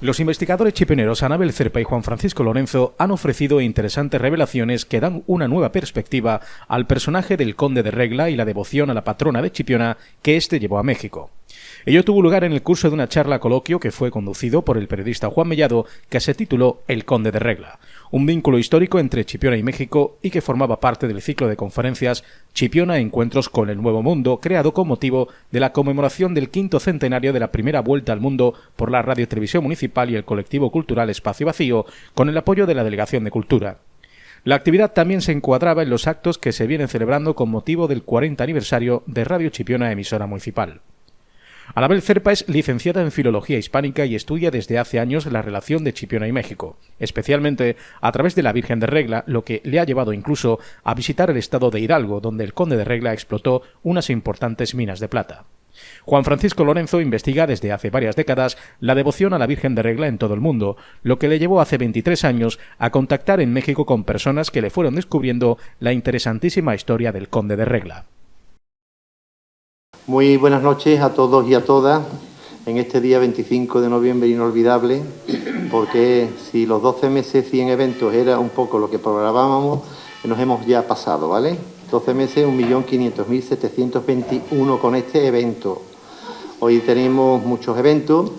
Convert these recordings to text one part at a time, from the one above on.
Los investigadores chipioneros Anabel Cerpa y Juan Francisco Lorenzo han ofrecido interesantes revelaciones que dan una nueva perspectiva al personaje del Conde de Regla y la devoción a la patrona de Chipiona que éste llevó a México. Ello tuvo lugar en el curso de una charla coloquio que fue conducido por el periodista Juan Mellado, que se tituló El Conde de Regla, un vínculo histórico entre Chipiona y México y que formaba parte del ciclo de conferencias Chipiona Encuentros con el Nuevo Mundo, creado con motivo de la conmemoración del 5º centenario de la primera vuelta al mundo por la Radio Televisión Municipal y el colectivo cultural Espacio Vacío, con el apoyo de la Delegación de Cultura. La actividad también se encuadraba en los actos que se vienen celebrando con motivo del 40 aniversario de Radio Chipiona, emisora municipal. Anabel Cerpa es licenciada en Filología Hispánica y estudia desde hace años la relación de Chipiona y México, especialmente a través de la Virgen de Regla, lo que le ha llevado incluso a visitar el estado de Hidalgo, donde el Conde de Regla explotó unas importantes minas de plata. Juan Francisco Lorenzo investiga desde hace varias décadas la devoción a la Virgen de Regla en todo el mundo, lo que le llevó hace 23 años a contactar en México con personas que le fueron descubriendo la interesantísima historia del Conde de Regla. Muy buenas noches a todos y a todas en este día 25 de noviembre inolvidable, porque si los 12 meses 100 eventos era un poco lo que programábamos, nos hemos ya pasado, ¿vale? 12 meses, 1.500.721 con este evento. Hoy tenemos muchos eventos.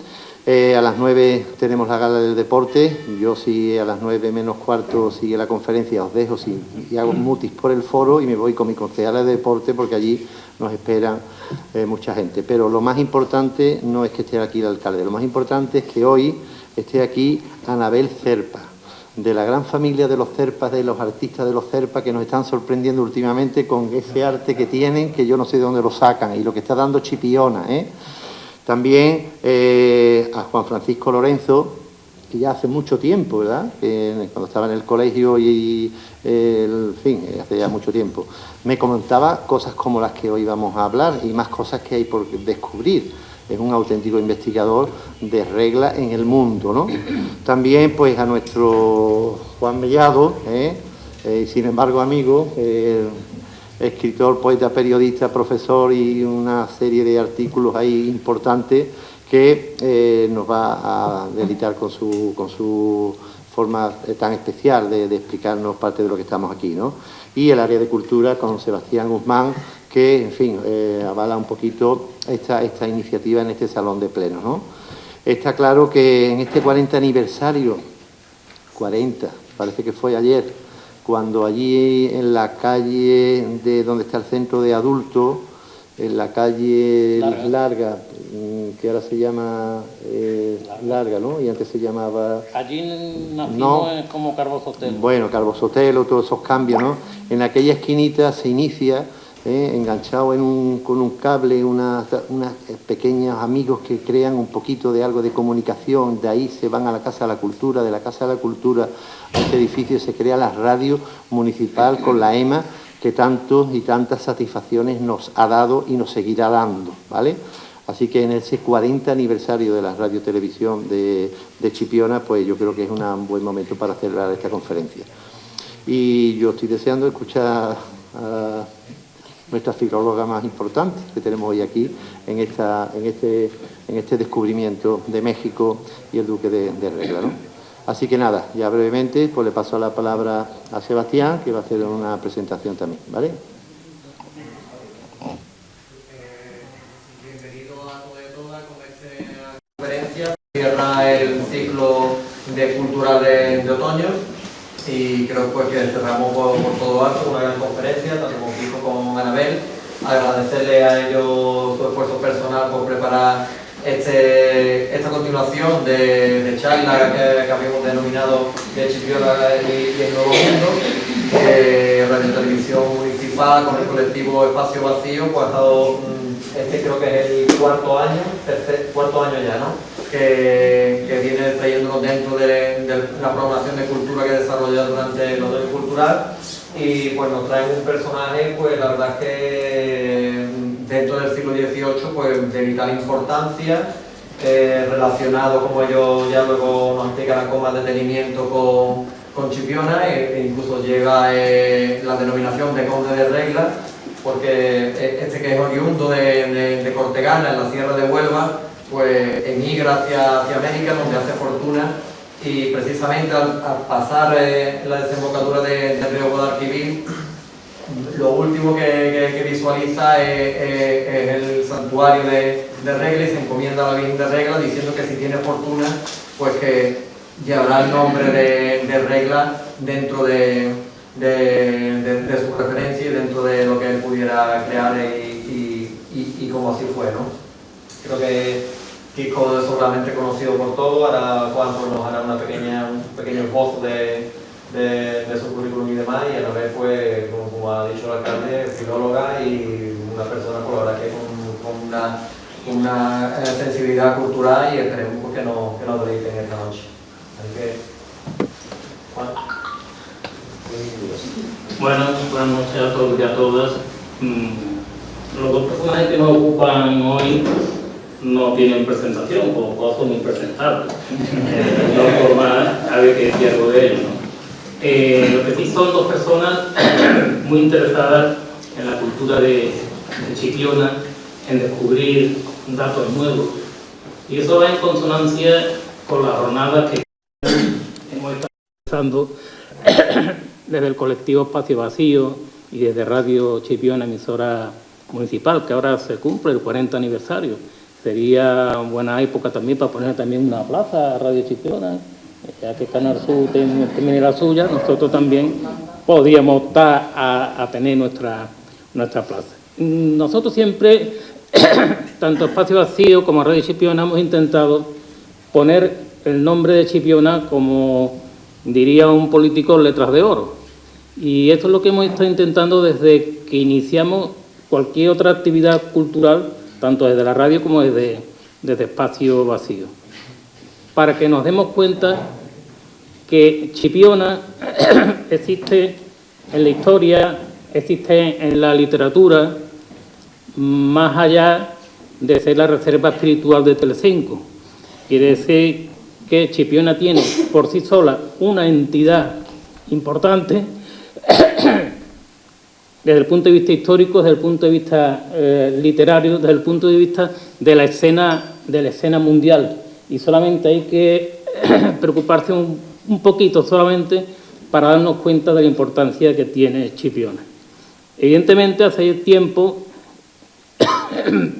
A las 9 tenemos la gala del deporte. Yo, si a las 9 menos cuarto sigue la conferencia, os dejo y hago mutis por el foro y me voy con mi concejala de deporte, porque allí nos esperan mucha gente. Pero lo más importante no es que esté aquí el alcalde, lo más importante es que hoy esté aquí Anabel Cerpa, de la gran familia de los Cerpas, de los artistas de los Cerpas, que nos están sorprendiendo últimamente con ese arte que tienen, que yo no sé de dónde lo sacan, y lo que está dando Chipiona, ¿eh? También a Juan Francisco Lorenzo, que ya hace mucho tiempo, ¿verdad? Cuando estaba en el colegio en fin, hace ya mucho tiempo, me comentaba cosas como las que hoy vamos a hablar y más cosas que hay por descubrir. Es un auténtico investigador de regla en el mundo, ¿no? También, pues, a nuestro Juan Mellado, sin embargo, amigo, escritor, poeta, periodista, profesor y una serie de artículos ahí importantes que nos va a deleitar con su forma tan especial de explicarnos parte de lo que estamos aquí, ¿no? Y el área de cultura con Sebastián Guzmán, que, en fin, avala un poquito esta iniciativa en este salón de pleno, ¿no? Está claro que en este 40 aniversario, 40, parece que fue ayer, cuando allí en la calle de donde está el centro de adultos, en la calle Larga, que ahora se llama Larga, ¿no? Y antes se llamaba... Allí nacimos como Carbo Sotelo. Bueno, Carbo Sotelo, todos esos cambios, ¿no? En aquella esquinita se inicia, enganchado con un cable, unas pequeños amigos que crean un poquito de algo de comunicación. De ahí se van a la Casa de la Cultura, de la Casa de la Cultura a este edificio se crea la radio municipal con la EMA, que tantos y tantas satisfacciones nos ha dado y nos seguirá dando, ¿vale? Así que en ese 40 aniversario de la Radio Televisión de Chipiona, pues yo creo que es un buen momento para celebrar esta conferencia. Y yo estoy deseando escuchar a nuestra filóloga más importante que tenemos hoy aquí en este descubrimiento de México y el Duque de Regla, ¿no? Así que nada, ya brevemente pues le paso la palabra a Sebastián, que va a hacer una presentación también, ¿vale? Bienvenido a todos y todas con esta conferencia. Cierra el ciclo de cultural de otoño y creo pues que cerramos por todo alto una gran conferencia, tanto con Kiko como con Anabel. Agradecerle a ellos su esfuerzo personal por preparar esta continuación de charla que habíamos denominado de Chipiona y el Nuevo Mundo. Radio Televisión Municipal con el colectivo Espacio Vacío, pues ha estado, creo que es el cuarto año ya, ¿no? Que viene trayéndonos dentro de la programación de cultura que desarrolla durante el otoño cultural, y pues nos traen un personaje, pues la verdad es que dentro del siglo XVIII, pues de vital importancia, relacionado, como ellos ya luego nos explicarán con más detenimiento, con Chipiona, e incluso llega la denominación de Conde de Regla, porque que es oriundo de Cortegana, en la Sierra de Huelva, pues emigra hacia América, donde hace fortuna, y precisamente al pasar la desembocadura del río Guadalquivir, lo último que visualiza es el santuario de Regla, y se encomienda a la Virgen de Regla diciendo que si tiene fortuna, pues que llevará el nombre de Regla dentro de su referencia y dentro de lo que él pudiera crear, y como así fue, ¿no? Creo que Kiko es solamente conocido por todo. Ahora Juan nos hará un pequeño esbozo de su currículum y demás, y a la vez, pues, como ha dicho el alcalde, filóloga y una persona, por la verdad, que con una sensibilidad cultural, y esperemos pues, que nos deleiten esta noche. Así que, Juan. Bueno, buenas noches a todos y a todas. Los dos personajes que nos ocupan hoy no tienen presentación, o son impresentables. No por más, hay que decir algo de ellos, ¿no? Lo que sí son dos personas muy interesadas en la cultura de Chipiona, en descubrir datos nuevos. Y eso va en consonancia con la jornada que hemos estado realizando desde el colectivo Espacio Vacío y desde Radio Chipiona, emisora municipal, que ahora se cumple el 40 aniversario. Sería buena época también para poner también una plaza a Radio Chipiona, ya que Canal Sur tiene la suya, nosotros también podríamos optar a tener nuestra plaza. Nosotros siempre, tanto Espacio Vacío como Radio Chipiona, hemos intentado poner el nombre de Chipiona como diría un político, letras de oro. Y esto es lo que hemos estado intentando desde que iniciamos cualquier otra actividad cultural, tanto desde la radio como desde Espacio Vacío, para que nos demos cuenta que Chipiona existe en la historia, existe en la literatura, más allá de ser la reserva espiritual de Telecinco. Quiere decir que Chipiona tiene por sí sola una entidad importante desde el punto de vista histórico, desde el punto de vista literario, desde el punto de vista de la escena mundial. Y solamente hay que preocuparse un poquito solamente para darnos cuenta de la importancia que tiene Chipiona. Evidentemente, hace tiempo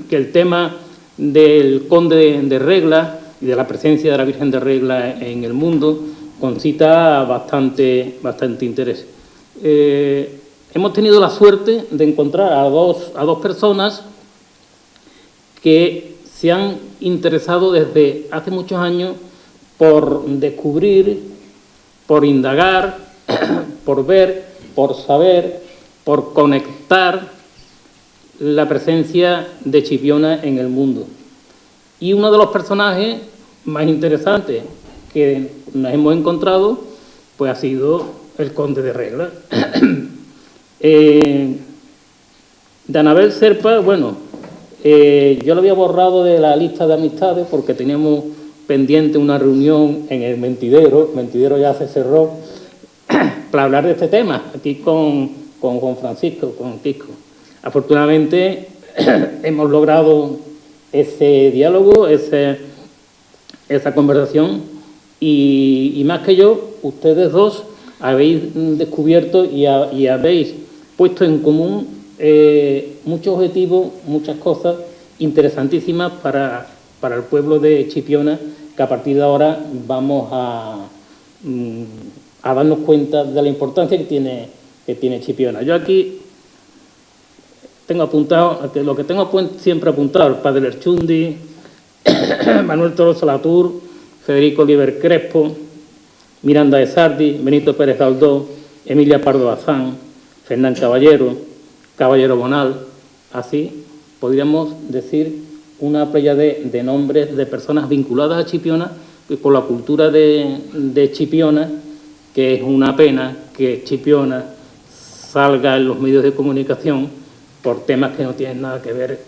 que el tema del Conde de Regla y de la presencia de la Virgen de Regla en el mundo concita bastante interés. Hemos tenido la suerte de encontrar a dos personas que se han interesado desde hace muchos años por descubrir, por indagar, por ver, por saber, por conectar la presencia de Chipiona en el mundo. Y uno de los personajes más interesantes que nos hemos encontrado, pues ha sido el Conde de Regla. De Anabel Serpa, bueno, yo lo había borrado de la lista de amistades porque teníamos pendiente una reunión en el Mentidero ya se cerró, para hablar de este tema, aquí con Juan Francisco, con Kiko. Afortunadamente hemos logrado ese diálogo, esa conversación, y más que yo, ustedes dos habéis descubierto y habéis puesto en común muchos objetivos, muchas cosas interesantísimas para el pueblo de Chipiona, que a partir de ahora vamos a darnos cuenta de la importancia que tiene Chipiona. Yo aquí tengo apuntado, lo que tengo siempre apuntado, el padre Lerchundi, Manuel Tolosa Latour, Federico Oliver Crespo, Miranda de Sardi, Benito Pérez Galdós, Emilia Pardo Bazán, Fernán Caballero Bonal. Así podríamos decir una playa de nombres de personas vinculadas a Chipiona y por la cultura de Chipiona, que es una pena que Chipiona salga en los medios de comunicación por temas que no tienen nada que ver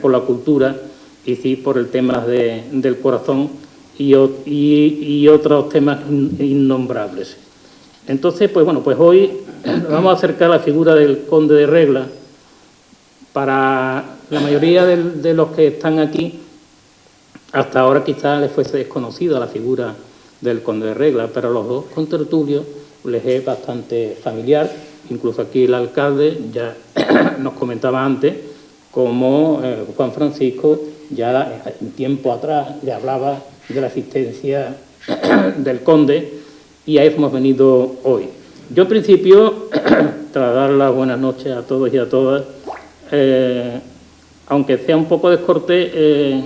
con la cultura, y sí por el tema del corazón y otros temas innombrables. Entonces, pues bueno, pues hoy nos vamos a acercar a la figura del Conde de Regla. Para la mayoría de los que están aquí, hasta ahora quizás les fuese desconocida la figura del conde de Regla, pero a los dos contertulios les es bastante familiar. Incluso aquí el alcalde ya nos comentaba antes cómo Juan Francisco ya en tiempo atrás le hablaba de la existencia del conde, y a eso hemos venido hoy. Yo, en principio, tras dar las buenas noches a todos y a todas, aunque sea un poco descortés,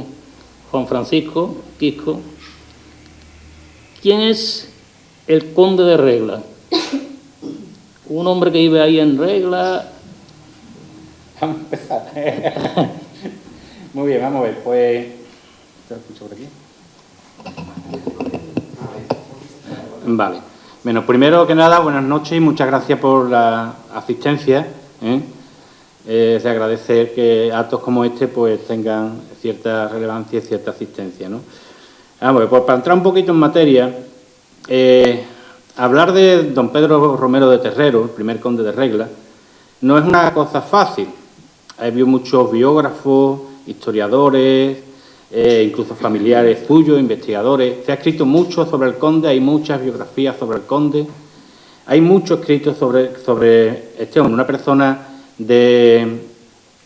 Juan Francisco, Quisco, ¿quién es el conde de Regla? Un hombre que vive ahí en Regla. Vamos a empezar. Muy bien, vamos a ver, pues... ¿Te lo escucho por aquí? Vale. Bueno, primero que nada, buenas noches y muchas gracias por la asistencia. Se agradece que actos como este pues tengan cierta relevancia y cierta asistencia, ¿no? Vamos, pues para entrar un poquito en materia, hablar de don Pedro Romero de Terrero, el primer conde de Regla, no es una cosa fácil. Hay habido muchos biógrafos, historiadores, incluso familiares suyos, investigadores. Se ha escrito mucho sobre el conde, hay muchas biografías sobre el conde. Hay mucho escrito sobre este hombre, una persona de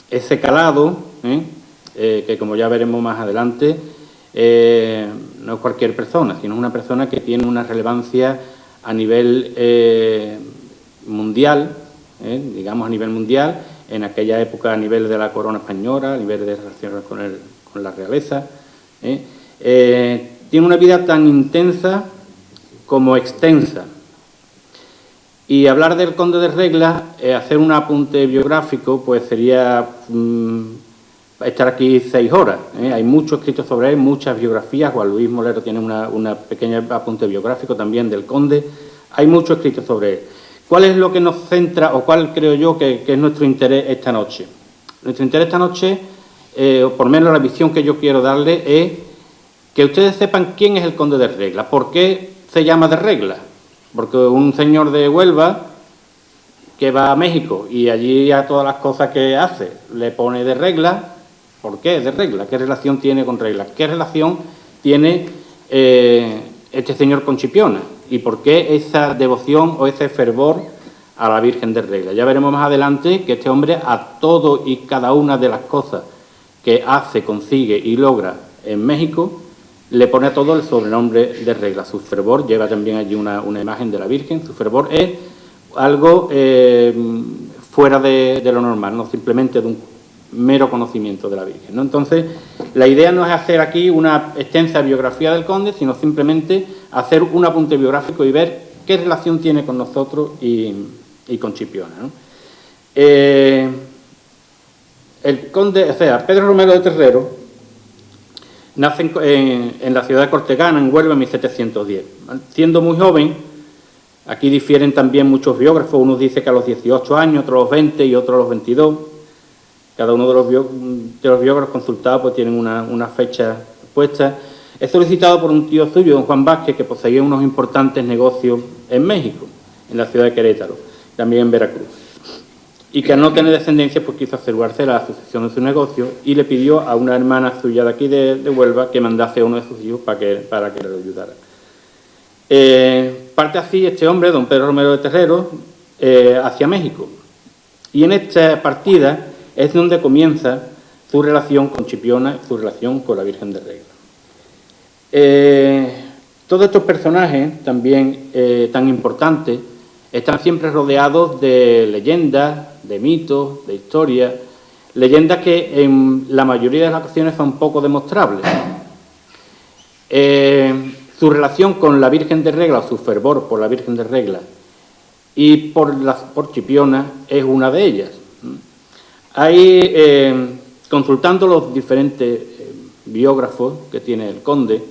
ese calado, que como ya veremos más adelante, no es cualquier persona, sino una persona que tiene una relevancia a nivel mundial, digamos a nivel mundial, en aquella época a nivel de la corona española, a nivel de relaciones con la realeza. Tiene una vida tan intensa como extensa. Y hablar del conde de Regla, hacer un apunte biográfico, pues sería estar aquí 6 horas. Hay mucho escrito sobre él, muchas biografías. Juan Luis Molero tiene una pequeña apunte biográfico también del conde. Hay mucho escrito sobre él. ¿Cuál es lo que nos centra, o cuál creo yo que es nuestro interés esta noche? Nuestro interés esta noche, o por lo menos la visión que yo quiero darle, es que ustedes sepan quién es el conde de Regla. ¿Por qué se llama de Regla? Porque un señor de Huelva que va a México y allí a todas las cosas que hace le pone de Regla. ¿Por qué de Regla? ¿Qué relación tiene con Regla? ¿Qué relación tiene este señor con Chipiona? ¿Y por qué esa devoción o ese fervor a la Virgen de Regla? Ya veremos más adelante que este hombre, a todo y cada una de las cosas que hace, consigue y logra en México, le pone a todo el sobrenombre de Regla. Su fervor, lleva también allí una imagen de la Virgen. Su fervor es algo fuera de lo normal, no simplemente de un mero conocimiento de la Virgen, ¿no? Entonces, la idea no es hacer aquí una extensa biografía del conde, sino simplemente hacer un apunte biográfico y ver qué relación tiene con nosotros y con Chipiona, ¿no? El conde, o sea, Pedro Romero de Terrero, nace en la ciudad de Cortegana, en Huelva, en 1710. Siendo muy joven, aquí difieren también muchos biógrafos, unos dicen que a los 18 años, otros a los 20 y otros a los 22. Cada uno de los biógrafos consultados pues tienen una fecha puesta. Es solicitado por un tío suyo, don Juan Vázquez, que poseía unos importantes negocios en México, en la ciudad de Querétaro, también en Veracruz. Y que al no tener descendencia, pues quiso asegurarse la sucesión de su negocio y le pidió a una hermana suya de aquí de Huelva que mandase a uno de sus hijos para que le ayudara. Parte así este hombre, don Pedro Romero de Terrero, hacia México. Y en esta partida es donde comienza su relación con Chipiona, su relación con la Virgen de Regla. Todos estos personajes, también tan importantes, están siempre rodeados de leyendas, de mitos, de historias, leyendas que en la mayoría de las ocasiones son poco demostrables. Su relación con la Virgen de Regla, o su fervor por la Virgen de Regla y por Chipiona es una de ellas. Hay, consultando los diferentes biógrafos que tiene el conde,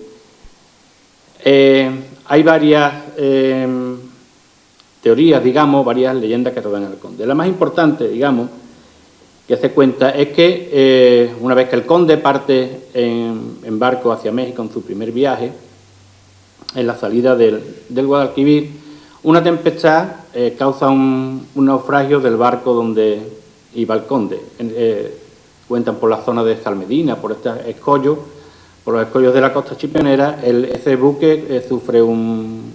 hay varias teorías, digamos, varias leyendas que rodean al conde. La más importante, digamos, que se cuenta es que una vez que el conde parte en barco hacia México en su primer viaje, en la salida del Guadalquivir, una tempestad causa un naufragio del barco donde iba el conde. Cuentan por la zona de Salmedina, por este escollo, por los escollos de la costa chipionera, ese buque sufre un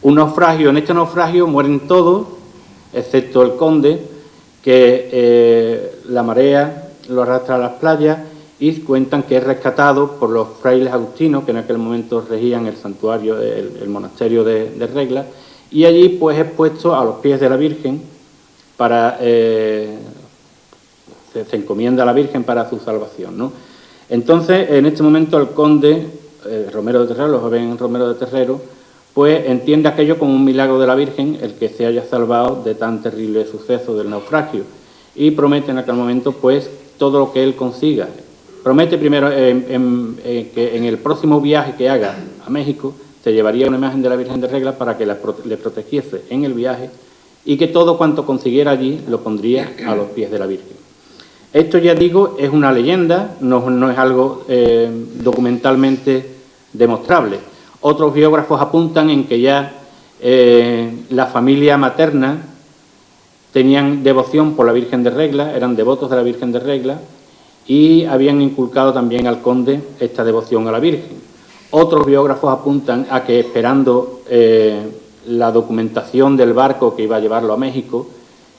naufragio. En este naufragio mueren todos, excepto el conde, que la marea lo arrastra a las playas y cuentan que es rescatado por los frailes agustinos, que en aquel momento regían el santuario, el monasterio de Regla, y allí pues es puesto a los pies de la Virgen para... se encomienda a la Virgen para su salvación, ¿no? Entonces, en este momento el conde, Romero de Terrero, el joven Romero de Terrero, pues entiende aquello como un milagro de la Virgen, el que se haya salvado de tan terrible suceso del naufragio, y promete en aquel momento pues todo lo que él consiga. Promete primero que en el próximo viaje que haga a México se llevaría una imagen de la Virgen de Regla para que le protegiese en el viaje y que todo cuanto consiguiera allí lo pondría a los pies de la Virgen. Esto, ya digo, es una leyenda, no es algo documentalmente demostrable. Otros biógrafos apuntan en que ya la familia materna tenían devoción por la Virgen de Regla, eran devotos de la Virgen de Regla y habían inculcado también al conde esta devoción a la Virgen. Otros biógrafos apuntan a que, esperando la documentación del barco que iba a llevarlo a México,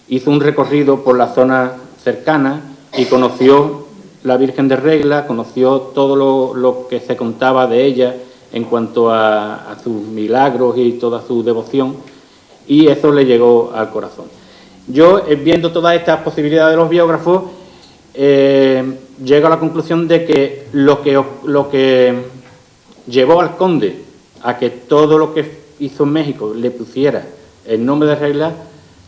hizo un recorrido por la zona cercana y conoció la Virgen de Regla, conoció todo lo que se contaba de ella en cuanto a sus milagros y toda su devoción, y eso le llegó al corazón. Yo, viendo todas estas posibilidades de los biógrafos, llego a la conclusión de que lo que llevó al conde a que todo lo que hizo en México le pusiera el nombre de Regla,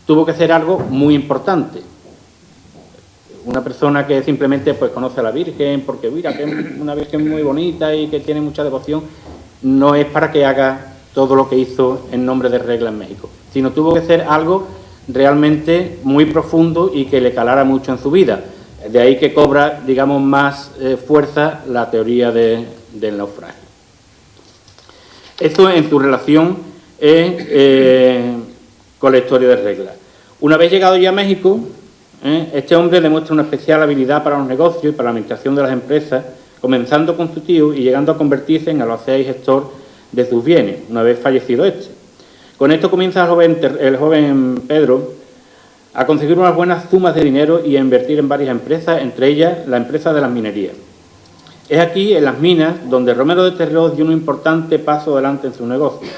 tuvo que ser algo muy importante. Una persona que simplemente pues conoce a la Virgen porque mira que es una Virgen muy bonita y que tiene mucha devoción, no es para que haga todo lo que hizo en nombre de Regla en México, sino tuvo que ser algo realmente muy profundo y que le calara mucho en su vida. De ahí que cobra, digamos, más fuerza la teoría del naufragio. Esto en su relación con la historia de Regla. Una vez llegado ya a México, este hombre demuestra una especial habilidad para los negocios y para la administración de las empresas, comenzando con su tío y llegando a convertirse en albacea y gestor de sus bienes, una vez fallecido este. Con esto comienza el joven Pedro a conseguir unas buenas sumas de dinero y a invertir en varias empresas, entre ellas la empresa de las minerías. Es aquí, en las minas, donde Romero de Terrero dio un importante paso adelante en su negocio,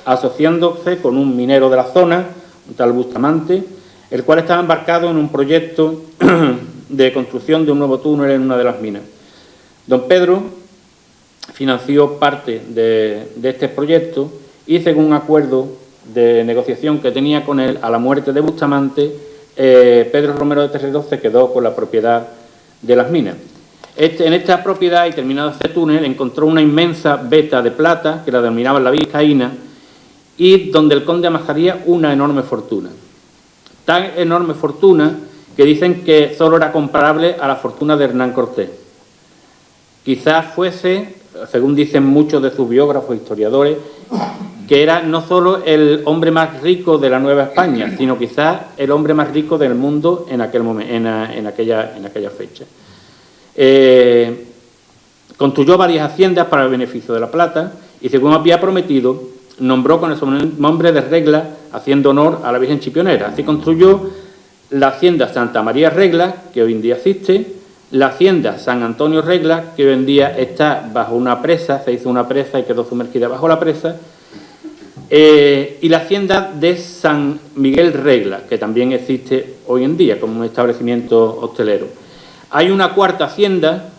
asociándose con un minero de la zona, un tal Bustamante, el cual estaba embarcado en un proyecto de construcción de un nuevo túnel en una de las minas. Don Pedro financió parte de este proyecto y, según un acuerdo de negociación que tenía con él, a la muerte de Bustamante, Pedro Romero de Terrero se quedó con la propiedad de las minas. En esta propiedad, y terminado este túnel, encontró una inmensa veta de plata, que la denominaban la Vizcaína, y donde el conde amasaría una enorme fortuna. Tan enorme fortuna que dicen que solo era comparable a la fortuna de Hernán Cortés. Quizás fuese, según dicen muchos de sus biógrafos e historiadores, que era no solo el hombre más rico de la Nueva España, sino quizás el hombre más rico del mundo en aquel momento, en aquella fecha. Construyó varias haciendas para el beneficio de la plata y, según había prometido, nombró con el nombre de Regla, haciendo honor a la Virgen Chipionera. Así construyó la hacienda Santa María Regla, que hoy en día existe, la hacienda San Antonio Regla, que hoy en día está bajo una presa, se hizo una presa y quedó sumergida bajo la presa, y la hacienda de San Miguel Regla, que también existe hoy en día como un establecimiento hostelero. Hay una cuarta hacienda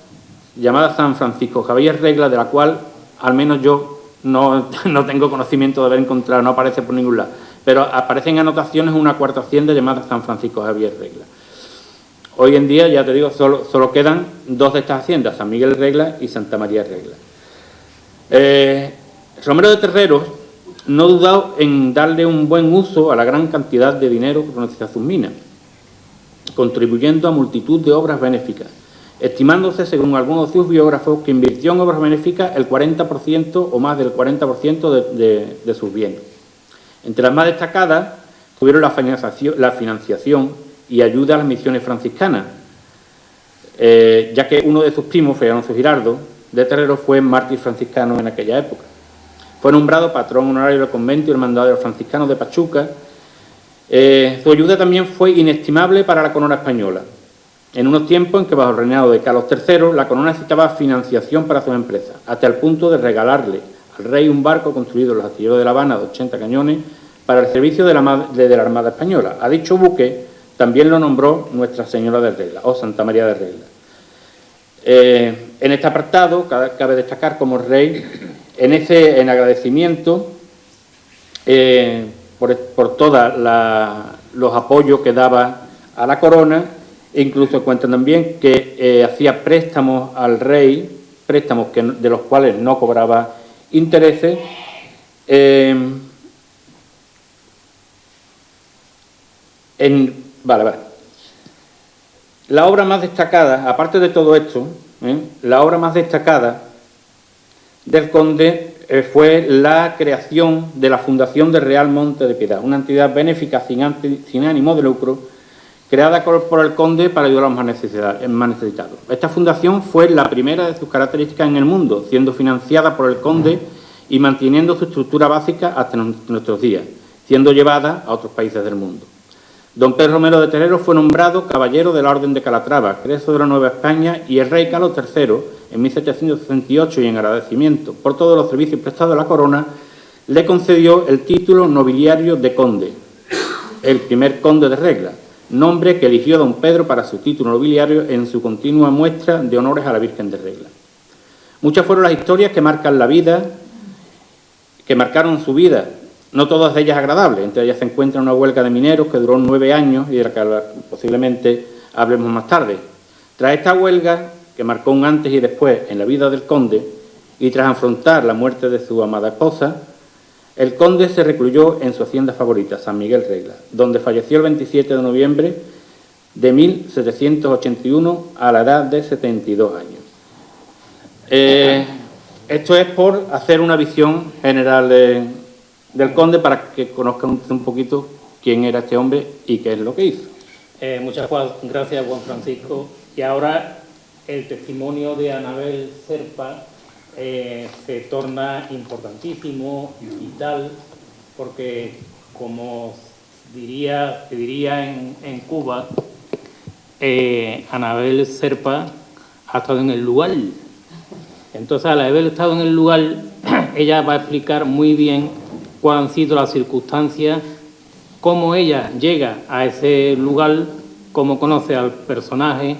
llamada San Francisco Javier Regla, de la cual al menos yo no tengo conocimiento de haber encontrado, no aparece por ningún lado, pero aparecen anotaciones una cuarta hacienda llamada San Francisco Javier Regla. Hoy en día, ya te digo, solo quedan dos de estas haciendas, San Miguel Regla y Santa María Regla. Romero de Terrero no dudó en darle un buen uso a la gran cantidad de dinero que conocía sus minas, contribuyendo a multitud de obras benéficas, estimándose, según algunos de sus biógrafos, que invirtió en obras benéficas el 40% o más del 40% de sus bienes. Entre las más destacadas tuvieron la financiación y ayuda a las misiones franciscanas. ya que uno de sus primos, Fray Alonso Giraldo de Terrero, fue mártir franciscano en aquella época. Fue nombrado patrón honorario del convento y hermandad de los franciscanos de Pachuca. Su ayuda también fue inestimable para la corona española, en unos tiempos en que bajo el reinado de Carlos III la corona necesitaba financiación para sus empresas, hasta el punto de regalarle al rey un barco construido en los astilleros de La Habana de 80 cañones para el servicio de la Armada Española. A dicho buque también lo nombró Nuestra Señora de Regla, o Santa María de Regla. En este apartado cabe destacar como el rey, en agradecimiento por todos los apoyos que daba a la corona. E incluso cuentan también que hacía préstamos al rey, préstamos de los cuales no cobraba intereses. La obra más destacada, aparte de todo esto, la obra más destacada del conde fue la creación de la Fundación del Real Monte de Piedad, una entidad benéfica sin ánimo de lucro, creada por el conde para ayudar a los más necesitados. Esta fundación fue la primera de sus características en el mundo, siendo financiada por el conde y manteniendo su estructura básica hasta nuestros días, siendo llevada a otros países del mundo. Don Pedro Romero de Terrero fue nombrado caballero de la Orden de Calatrava, Creso de la Nueva España, y el rey Carlos III, en 1768, y en agradecimiento por todos los servicios prestados a la corona, le concedió el título nobiliario de conde, el primer conde de Regla, nombre que eligió don Pedro para su título nobiliario en su continua muestra de honores a la Virgen de Regla. Muchas fueron las historias que marcaron su vida, no todas ellas agradables. Entre ellas se encuentra una huelga de mineros que duró 9 años y de la que posiblemente hablemos más tarde. Tras esta huelga, que marcó un antes y después en la vida del conde, y tras afrontar la muerte de su amada esposa, el conde se recluyó en su hacienda favorita, San Miguel Regla, donde falleció el 27 de noviembre de 1781 a la edad de 72 años. Esto es por hacer una visión general del conde para que conozcan un poquito quién era este hombre y qué es lo que hizo. Muchas gracias, Juan Francisco. Y ahora el testimonio de Anabel Serpa se torna importantísimo, vital, porque como se diría en Cuba, Anabel Serpa ha estado en el lugar. Entonces, al haber estado en el lugar, ella va a explicar muy bien cuáles han sido las circunstancias, cómo ella llega a ese lugar, cómo conoce al personaje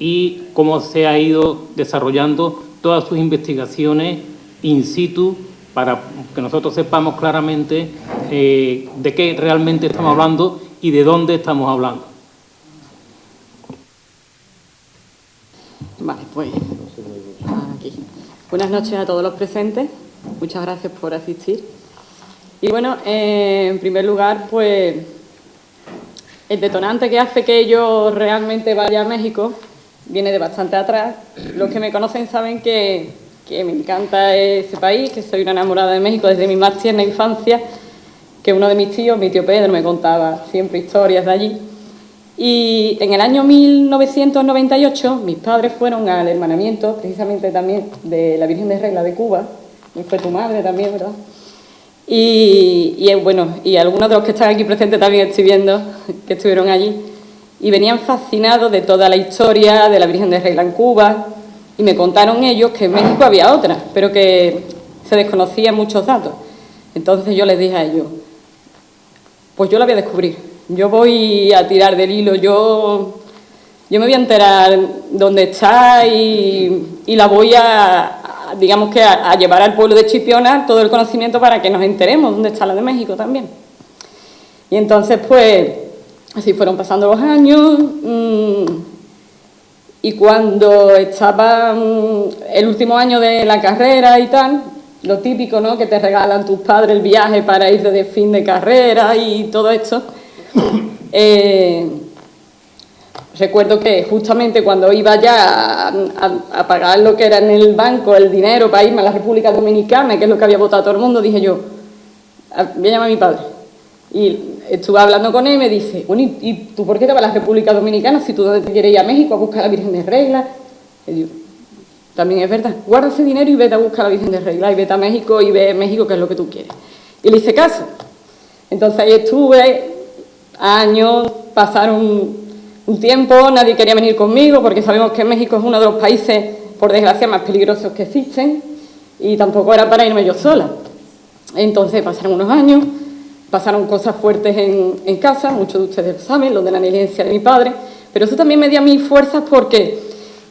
y cómo se ha ido desarrollando todas sus investigaciones in situ para que nosotros sepamos claramente de qué realmente estamos hablando y de dónde estamos hablando. Vale, pues aquí. Buenas noches a todos los presentes. Muchas gracias por asistir. Y bueno, en primer lugar, pues el detonante que hace que yo realmente vaya a México viene de bastante atrás. Los que me conocen saben que me encanta ese país, que soy una enamorada de México desde mi más tierna infancia, que uno de mis tíos, mi tío Pedro, me contaba siempre historias de allí. Y en el año 1998 mis padres fueron al hermanamiento, precisamente también de la Virgen de Regla de Cuba, y fue tu madre también, ¿verdad? Y bueno, y algunos de los que están aquí presentes también estoy viendo que estuvieron allí, y venían fascinados de toda la historia de la Virgen de Regla en Cuba, y me contaron ellos que en México había otra, pero que se desconocían muchos datos. Entonces yo les dije a ellos, pues yo la voy a descubrir, yo voy a tirar del hilo, yo me voy a enterar dónde está y la voy a llevar al pueblo de Chipiona todo el conocimiento para que nos enteremos dónde está la de México también. Y entonces, pues, así fueron pasando los años, y cuando estaba el último año de la carrera y tal, lo típico, ¿no?, que te regalan tus padres el viaje para ir de fin de carrera y todo esto, recuerdo que justamente cuando iba ya a pagar lo que era en el banco, el dinero para irme a la República Dominicana, que es lo que había votado todo el mundo, dije yo, voy a llamar a mi padre. Y estuve hablando con él y me dice, bueno, ¿y tú por qué te vas a la República Dominicana si tú te quieres ir a México a buscar a la Virgen de Regla? Y digo, también es verdad, guarda ese dinero y vete a buscar a la Virgen de Regla y vete a México y ve México que es lo que tú quieres. Y le hice caso. Entonces ahí estuve años, pasaron un tiempo, nadie quería venir conmigo porque sabemos que México es uno de los países, por desgracia, más peligrosos que existen y tampoco era para irme yo sola. Entonces pasaron unos años, pasaron cosas fuertes en casa, muchos de ustedes lo saben, lo de la negligencia de mi padre, pero eso también me dio a mí fuerzas porque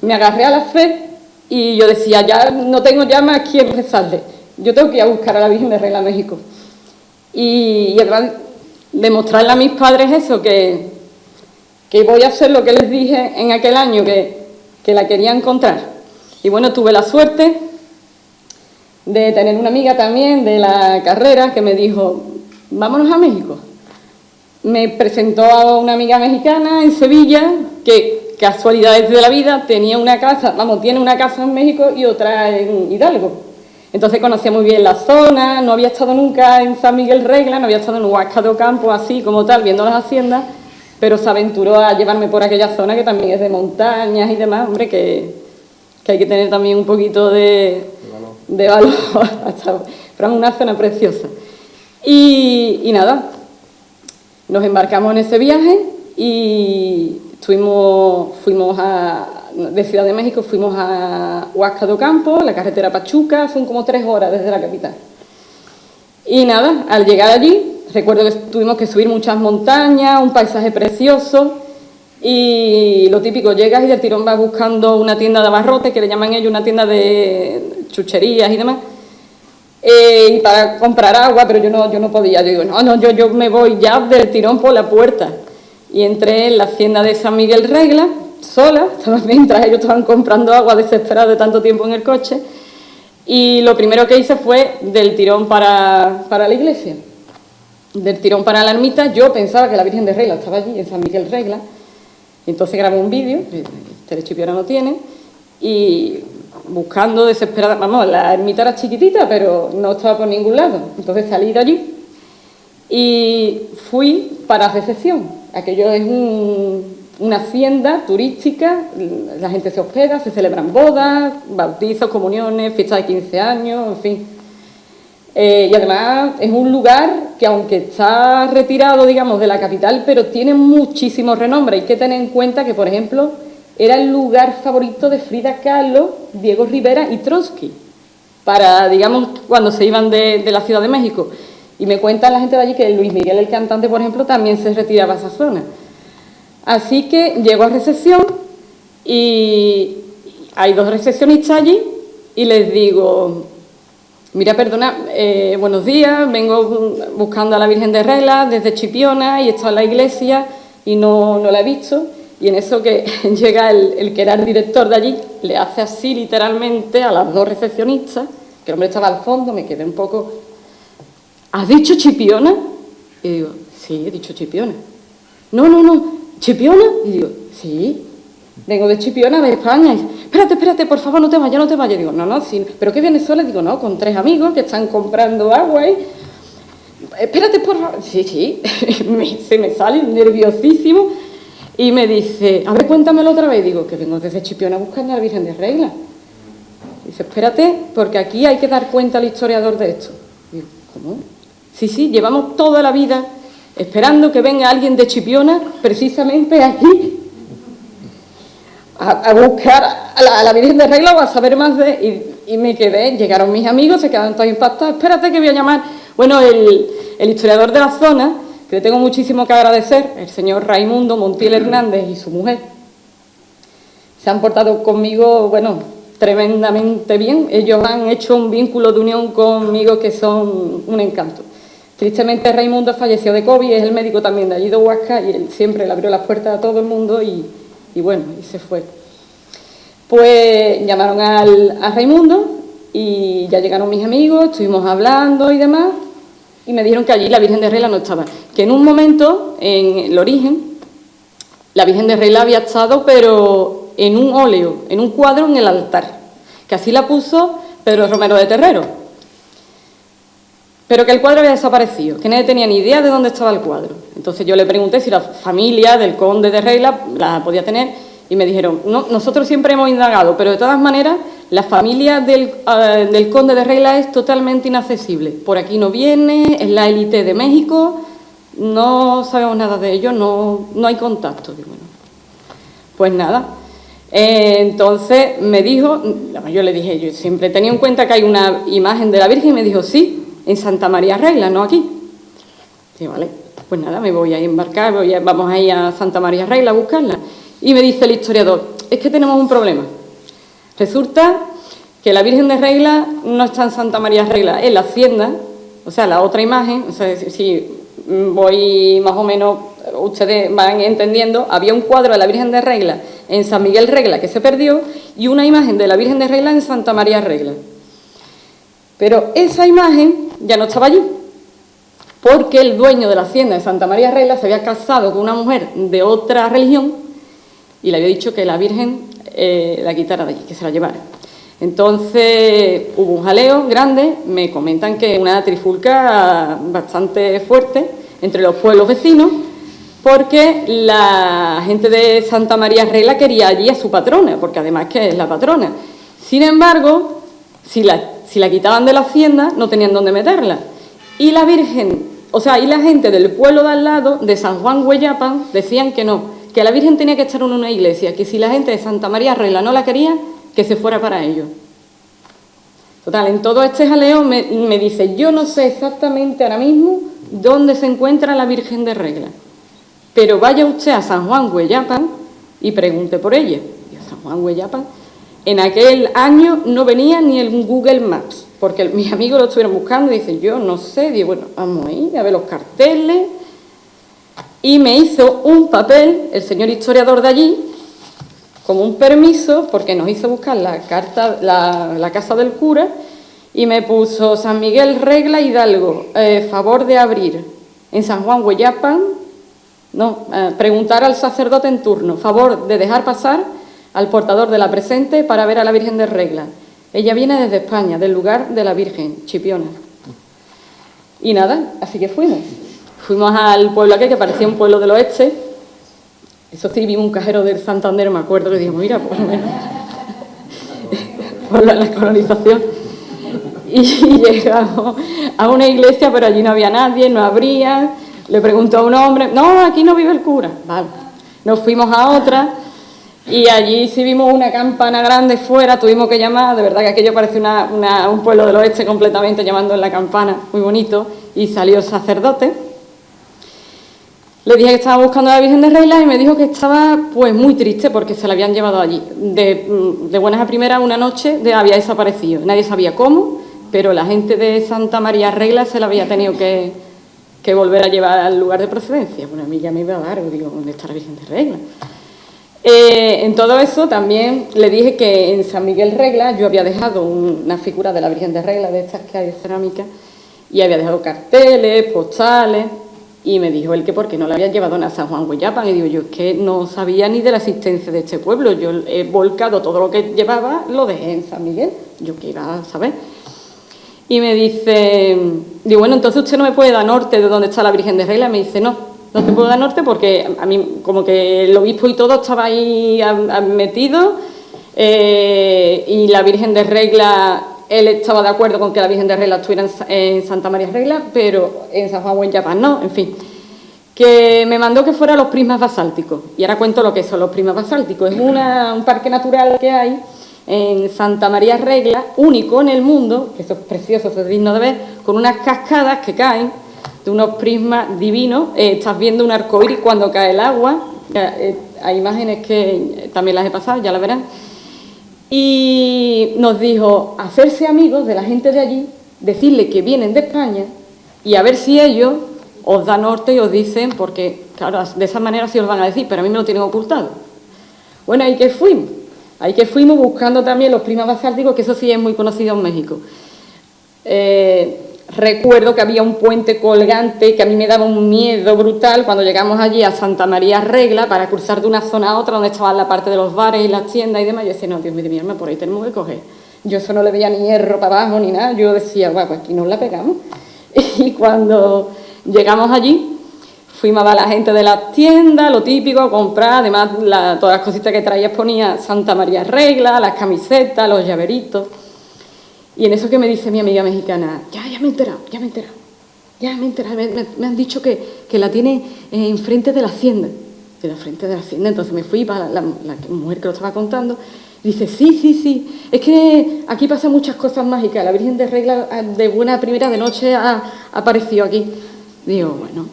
me agarré a la fe y yo decía, ya no tengo ya más quien rezarle, yo tengo que ir a buscar a la Virgen de Regla a México. Y además demostrarle a mis padres eso, que voy a hacer lo que les dije en aquel año, que la quería encontrar. Y bueno, tuve la suerte de tener una amiga también de la carrera que me dijo, vámonos a México. Me presentó a una amiga mexicana en Sevilla, que casualidades de la vida, tenía una casa, tiene una casa en México y otra en Hidalgo. Entonces conocía muy bien la zona, no había estado nunca en San Miguel Regla, no había estado en Huasca de Ocampo, así como tal, viendo las haciendas, pero se aventuró a llevarme por aquella zona que también es de montañas y demás, hombre, que hay que tener también un poquito de valor, pero es una zona preciosa. Y nada, nos embarcamos en ese viaje y fuimos de Ciudad de México, fuimos a Huasca de Ocampo, la carretera Pachuca, son como 3 horas desde la capital. Y nada, al llegar allí, recuerdo que tuvimos que subir muchas montañas, un paisaje precioso, y lo típico, llegas y del tirón vas buscando una tienda de abarrotes, que le llaman ellos una tienda de chucherías y demás, y para comprar agua, pero yo no podía, yo digo, yo me voy ya del tirón por la puerta. Y entré en la hacienda de San Miguel Regla, sola, mientras ellos estaban comprando agua desesperados de tanto tiempo en el coche, y lo primero que hice fue del tirón para la iglesia, del tirón para la ermita. Yo pensaba que la Virgen de Regla estaba allí, en San Miguel Regla, y entonces grabé un vídeo, Telechipiona no tiene, y buscando desesperada, la ermita era chiquitita, pero no estaba por ningún lado, entonces salí de allí y fui para recepción. Aquello es una hacienda turística, la gente se hospeda, se celebran bodas, bautizos, comuniones, fiestas de 15 años, en fin. Y además es un lugar que, aunque está retirado, digamos, de la capital, pero tiene muchísimo renombre. Hay que tener en cuenta que, por ejemplo, era el lugar favorito de Frida Kahlo, Diego Rivera y Trotsky, para, digamos, cuando se iban de la Ciudad de México. Y me cuentan la gente de allí que Luis Miguel, el cantante, por ejemplo, también se retiraba a esa zona. Así que llego a recepción y hay 2 recepcionistas allí y les digo, mira, perdona, buenos días, vengo buscando a la Virgen de Regla desde Chipiona y he estado en la iglesia y no la he visto. Y en eso que llega el que era el director de allí, le hace así literalmente a las 2 recepcionistas, que el hombre estaba al fondo, me quedé un poco... ¿Has dicho Chipiona? Y digo, sí, he dicho Chipiona. No, ¿Chipiona? Y digo, sí, vengo de Chipiona, de España. Y dice, espérate, por favor, no te vayas. Digo, no, sí, ¿pero qué vienes sola? Digo, no, con 3 amigos que están comprando agua. Espérate, por favor. Sí, se me sale nerviosísimo y me dice, a ver, cuéntamelo otra vez. Digo, que vengo desde Chipiona buscando a la Virgen de Regla. Dice, espérate, porque aquí hay que dar cuenta al historiador de esto. Digo, ¿cómo? Sí, llevamos toda la vida esperando que venga alguien de Chipiona, precisamente aquí, a buscar a la Virgen de Regla o a saber más de... Y me quedé, llegaron mis amigos, se quedaron todos impactados, espérate que voy a llamar. Bueno, el historiador de la zona, que le tengo muchísimo que agradecer, el señor Raimundo Montiel Hernández y su mujer, se han portado conmigo, bueno, tremendamente bien. Ellos han hecho un vínculo de unión conmigo que son un encanto. Tristemente Raimundo falleció de COVID, es el médico también de allí de Huasca y él siempre le abrió las puertas a todo el mundo y bueno, y se fue. Pues llamaron a Raimundo y ya llegaron mis amigos, estuvimos hablando y demás y me dijeron que allí la Virgen de Regla no estaba. Que en un momento, en el origen, la Virgen de Regla había estado, pero en un óleo, en un cuadro en el altar, que así la puso Pedro Romero de Terrero. pero que el cuadro había desaparecido, que nadie tenía ni idea de dónde estaba el cuadro. Entonces yo le pregunté si la familia del conde de Regla la podía tener y me dijeron, no, nosotros siempre hemos indagado, pero de todas maneras la familia del conde de Regla es totalmente inaccesible. Por aquí no viene, es la élite de México, no sabemos nada de ellos, no hay contacto. Y bueno, pues nada. Entonces me dijo, yo le dije, yo siempre tenía en cuenta que hay una imagen de la Virgen y me dijo, sí, en Santa María Regla, no aquí. Y vale, pues nada, me voy a embarcar, vamos a ir a Santa María Regla a buscarla. Y me dice el historiador, es que tenemos un problema. Resulta que la Virgen de Regla no está en Santa María Regla, en la hacienda, o sea, la otra imagen, o sea, si voy más o menos, ustedes van entendiendo, había un cuadro de la Virgen de Regla en San Miguel Regla que se perdió y una imagen de la Virgen de Regla en Santa María Regla. Pero esa imagen ya no estaba allí, porque el dueño de la hacienda de Santa María Regla se había casado con una mujer de otra religión y le había dicho que la Virgen la quitara de allí, que se la llevara. Entonces hubo un jaleo grande, me comentan que una trifulca bastante fuerte entre los pueblos vecinos, porque la gente de Santa María Regla quería allí a su patrona, porque además que es la patrona. Sin embargo, si la quitaban de la hacienda, no tenían dónde meterla. Y la Virgen, o sea, y la gente del pueblo de al lado, de San Juan Hueyapan, decían que no, que la Virgen tenía que estar en una iglesia, que si la gente de Santa María Regla no la quería, que se fuera para ellos. Total, en todo este jaleo me dice, yo no sé exactamente ahora mismo dónde se encuentra la Virgen de Regla, pero vaya usted a San Juan Hueyapan y pregunte por ella. Y a San Juan Hueyapan, en aquel año no venía ni el Google Maps, porque mis amigos lo estuvieron buscando y dicen, yo no sé, digo, bueno, vamos a ir a ver los carteles. Y me hizo un papel, el señor historiador de allí, como un permiso, porque nos hizo buscar la casa del cura, y me puso San Miguel Regla Hidalgo, favor de abrir. En San Juan Hueyapan, preguntar al sacerdote en turno, favor de dejar pasar al portador de la presente para ver a la Virgen de Regla. Ella viene desde España, del lugar de la Virgen, Chipiona. Y nada, así que fuimos. Fuimos al pueblo aquel, que parecía un pueblo del oeste. Eso sí, vimos un cajero del Santander, me acuerdo, que dijimos, mira, por lo menos, por la colonización. Y llegamos a una iglesia, pero allí no había nadie, no abría. Le preguntó a un hombre, no, aquí no vive el cura. Vale. Nos fuimos a otra y allí sí vimos una campana grande fuera, tuvimos que llamar, de verdad que aquello parece un pueblo del oeste completamente, llamando en la campana, muy bonito, y salió el sacerdote. Le dije que estaba buscando a la Virgen de Regla y me dijo que estaba pues muy triste porque se la habían llevado allí. De buenas a primeras, una noche había desaparecido. Nadie sabía cómo, pero la gente de Santa María Regla se la había tenido que volver a llevar al lugar de procedencia. Bueno, a mí ya me iba a dar, digo, ¿dónde está la Virgen de Regla? En todo eso también le dije que en San Miguel Regla yo había dejado una figura de la Virgen de Regla, de estas que hay de cerámica, y había dejado carteles, postales. Y me dijo él que por qué no la habían llevado a San Juan Hueyapan. Y digo, yo es que no sabía ni de la existencia de este pueblo. Yo he volcado todo lo que llevaba, lo dejé en San Miguel. Yo qué iba a saber. Y me dice, digo, bueno, entonces usted no me puede dar norte de dónde está la Virgen de Regla. Y me dice, no te puedo dar norte porque a mí como que el obispo y todo estaba ahí metido. Y la Virgen de Regla, él estaba de acuerdo con que la Virgen de Regla estuviera en Santa María Regla, pero en San Juan Hueyapan no, en fin. Que me mandó que fuera a los prismas basálticos. Y ahora cuento lo que son los prismas basálticos. Es un parque natural que hay en Santa María Regla, único en el mundo, que eso es precioso, eso es digno de ver, con unas cascadas que caen de unos prismas divinos. Estás viendo un arcoíris cuando cae el agua. Hay imágenes que también las he pasado, ya las verán. Y nos dijo, hacerse amigos de la gente de allí, decirle que vienen de España y a ver si ellos os dan norte y os dicen, porque claro, de esa manera sí os van a decir, pero a mí me lo tienen ocultado. Bueno, ahí que fuimos buscando también los prismas basálticos, que eso sí es muy conocido en México. Recuerdo que había un puente colgante que a mí me daba un miedo brutal cuando llegamos allí a Santa María Regla para cruzar de una zona a otra donde estaba la parte de los bares y las tiendas y demás. Yo decía, no, Dios mío, por ahí tenemos que coger. Yo eso no le veía ni hierro para abajo ni nada. Yo decía, bueno, pues aquí nos la pegamos. Y cuando llegamos allí, fuimos a ver a la gente de las tiendas, lo típico, a comprar, además todas las cositas que traías ponía Santa María Regla, las camisetas, los llaveritos. Y en eso que me dice mi amiga mexicana, ya me he enterado, me han dicho que la tiene enfrente de la hacienda. De la frente de la hacienda, entonces me fui para la mujer que lo estaba contando, y dice, sí, es que aquí pasan muchas cosas mágicas, la Virgen de Regla de buena primera de noche ha aparecido aquí. Digo, bueno.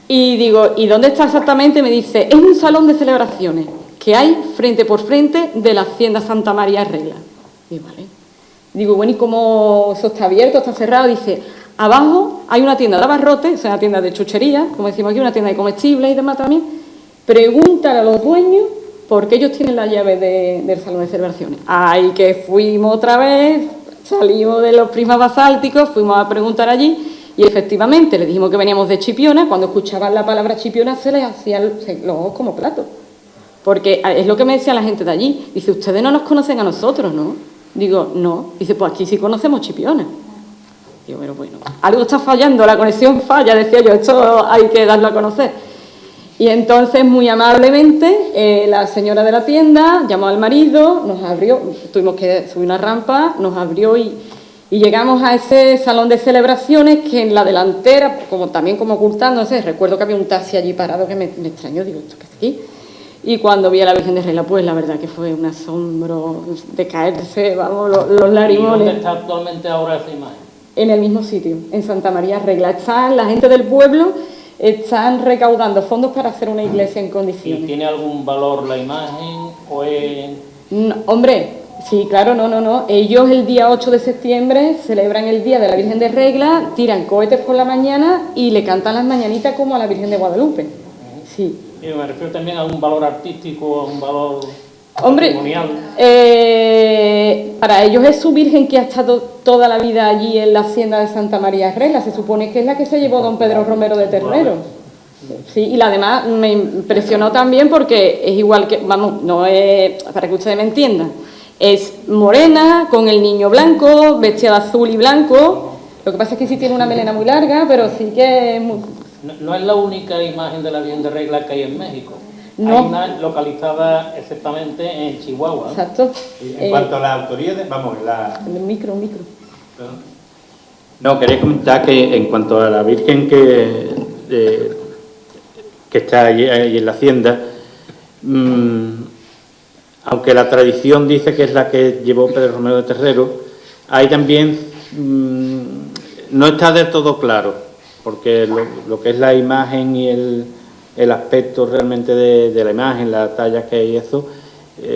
Y digo, ¿y dónde está exactamente? Me dice, es un salón de celebraciones que hay frente por frente de la hacienda Santa María Regla. Digo, vale. Digo, bueno, ¿y cómo eso está abierto, está cerrado? Dice, abajo hay una tienda de abarrotes, o sea, una tienda de chuchería, como decimos aquí, una tienda de comestibles y demás también. Pregúntale a los dueños porque ellos tienen la llave del salón de celebraciones. Ahí que fuimos otra vez, salimos de los prismas basálticos, fuimos a preguntar allí y efectivamente le dijimos que veníamos de Chipiona. Cuando escuchaban la palabra Chipiona se les hacían los ojos como platos. Porque es lo que me decía la gente de allí. Dice, ustedes no nos conocen a nosotros, ¿no? Digo, no. Dice, pues aquí sí conocemos Chipiona. Digo, pero bueno, algo está fallando, la conexión falla, decía yo, esto hay que darlo a conocer. Y entonces, muy amablemente, la señora de la tienda llamó al marido, nos abrió, tuvimos que subir una rampa, nos abrió y llegamos a ese salón de celebraciones que en la delantera, también como ocultándose, recuerdo que había un taxi allí parado que me extrañó, digo, ¿esto qué es aquí? Y cuando vi a la Virgen de Regla, pues la verdad que fue un asombro de caerse, vamos, los lagrimones. ¿Y dónde está actualmente ahora esa imagen? En el mismo sitio, en Santa María Regla. La gente del pueblo están recaudando fondos para hacer una iglesia en condiciones. ¿Y tiene algún valor la imagen o es...? No, hombre, sí, claro, no. Ellos el día 8 de septiembre celebran el Día de la Virgen de Regla, tiran cohetes por la mañana y le cantan las mañanitas como a la Virgen de Guadalupe. Sí. Y me refiero también a un valor artístico, a un valor... Hombre, para ellos es su virgen que ha estado toda la vida allí en la hacienda de Santa María Regla. Se supone que es la que se llevó don Pedro Romero de Ternero. Sí, y además me impresionó también porque es igual que, vamos, no es, para que ustedes me entiendan, es morena, con el niño blanco, vestida de azul y blanco. Lo que pasa es que sí tiene una melena muy larga, pero sí que es muy... No es la única imagen de la Virgen de Regla que hay en México. No. Hay una localizada exactamente en Chihuahua. Exacto. En cuanto a la autoría, El micro. No, quería comentar que en cuanto a la Virgen que está allí en la hacienda, aunque la tradición dice que es la que llevó Pedro Romero de Ternero, ahí también no está del todo claro, porque lo que es la imagen y el aspecto realmente de la imagen, las tallas que hay y eso,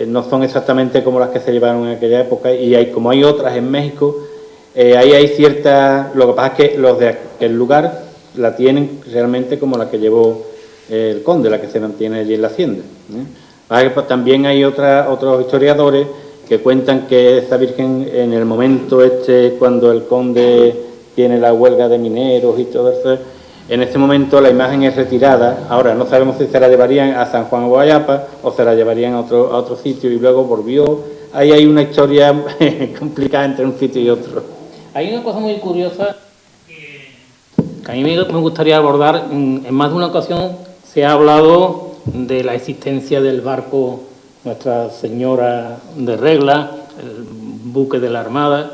no son exactamente como las que se llevaron en aquella época, y como hay otras en México, ahí hay ciertas... Lo que pasa es que los de aquel lugar la tienen realmente como la que llevó el conde, la que se mantiene allí en la hacienda. Pues también hay otros historiadores que cuentan que esa Virgen, en el momento cuando el conde tiene la huelga de mineros y todo eso, en este momento la imagen es retirada. Ahora no sabemos si se la llevarían a San Juan Guayapa o se la llevarían a otro sitio y luego volvió. Ahí hay una historia complicada entre un sitio y otro. Hay una cosa muy curiosa que a mí me gustaría abordar. En más de una ocasión se ha hablado de la existencia del barco Nuestra Señora de Regla, el buque de la Armada.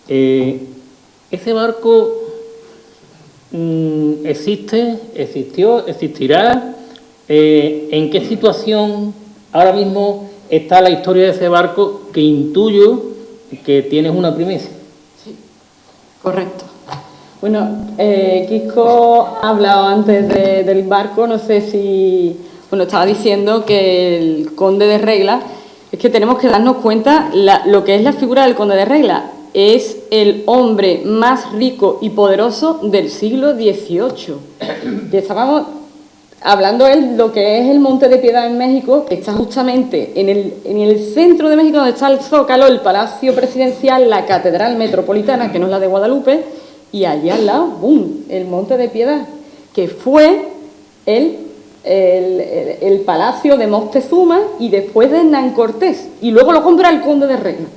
Ese barco existirá. ¿En qué situación ahora mismo está la historia de ese barco, que intuyo que tienes una primicia? Sí, correcto. Bueno, Quisco ha hablado antes del barco, no sé si... Bueno, estaba diciendo que el conde de Regla, es que tenemos que darnos cuenta lo que es la figura del conde de Regla. Es el hombre más rico y poderoso del siglo XVIII. Y estábamos hablando de lo que es el Monte de Piedad en México, que está justamente en el centro de México, donde está el Zócalo, el Palacio Presidencial, la Catedral Metropolitana, que no es la de Guadalupe, y allá al lado, ¡bum!, el Monte de Piedad, que fue el palacio de Moctezuma y después de Hernán Cortés, y luego lo compra el conde de Regla.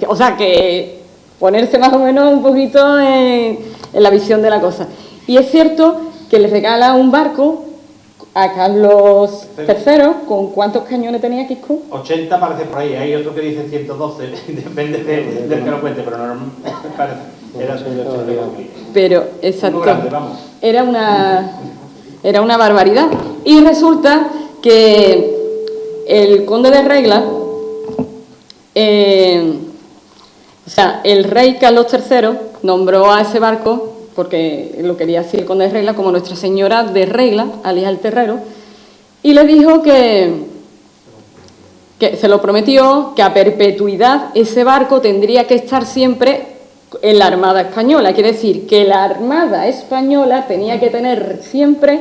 O sea que ponerse más o menos un poquito en la visión de la cosa. Y es cierto que le regala un barco a Carlos III, ¿con cuántos cañones tenía, Quisco? 80 parece por ahí, hay otro que dice 112, depende del que lo cuente, pero no parece, era 180. Pero, exacto, grande, vamos. era una barbaridad. Y resulta que el conde de Regla, o sea, el rey Carlos III nombró a ese barco, porque lo quería así el conde de Regla, como Nuestra Señora de Regla, alias el Terrero, y le dijo que se lo prometió, que a perpetuidad ese barco tendría que estar siempre en la Armada Española. Quiere decir que la Armada Española tenía que tener siempre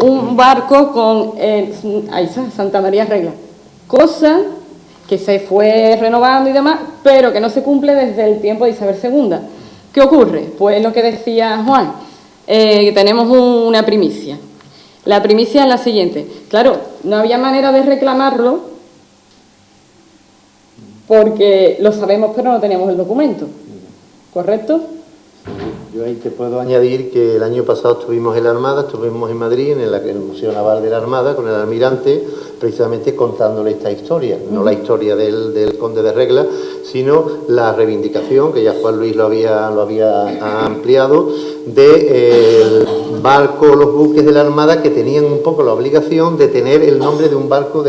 un barco con ahí está, Santa María Regla, cosa que se fue renovando y demás, pero que no se cumple desde el tiempo de Isabel II. ¿Qué ocurre? Pues lo que decía Juan, que tenemos una primicia. La primicia es la siguiente. Claro, no había manera de reclamarlo porque lo sabemos pero no teníamos el documento, ¿correcto? Yo ahí te puedo añadir que el año pasado estuvimos en la Armada, estuvimos en Madrid, en el Museo Naval de la Armada, con el almirante, precisamente contándole esta historia, no la historia del conde de Regla, sino la reivindicación, que ya Juan Luis lo había ampliado, del barco, los buques de la Armada que tenían un poco la obligación de tener el nombre de un barco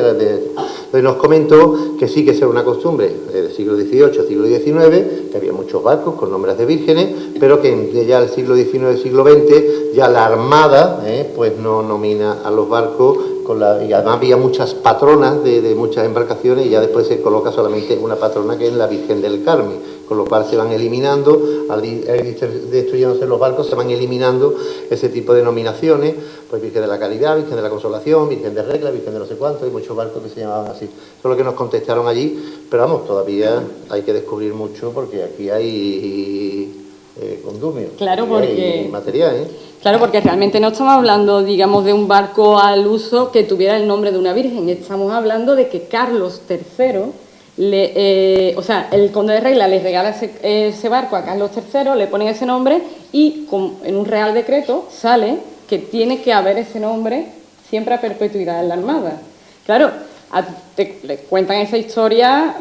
nos comentó que sí que era una costumbre del siglo XVIII, siglo XIX, que había muchos barcos con nombres de vírgenes, pero que ya el siglo XIX, siglo XX, ya la Armada pues no nomina a los barcos, y además había muchas patronas de muchas embarcaciones, y ya después se coloca solamente una patrona que es la Virgen del Carmen, con lo cual se van eliminando, al ir destruyéndose los barcos, se van eliminando ese tipo de denominaciones, pues Virgen de la Caridad, Virgen de la Consolación, Virgen de Regla, Virgen de no sé cuánto, hay muchos barcos que se llamaban así. Eso es lo que nos contestaron allí, pero vamos, todavía hay que descubrir mucho porque aquí hay condumio, claro, porque hay material, Claro, porque realmente no estamos hablando, digamos, de un barco al uso que tuviera el nombre de una virgen, estamos hablando de que Carlos III, o sea, el conde de Regla le regala ese barco a Carlos III, le pone ese nombre y en un real decreto sale que tiene que haber ese nombre siempre a perpetuidad en la Armada. Claro, le cuentan esa historia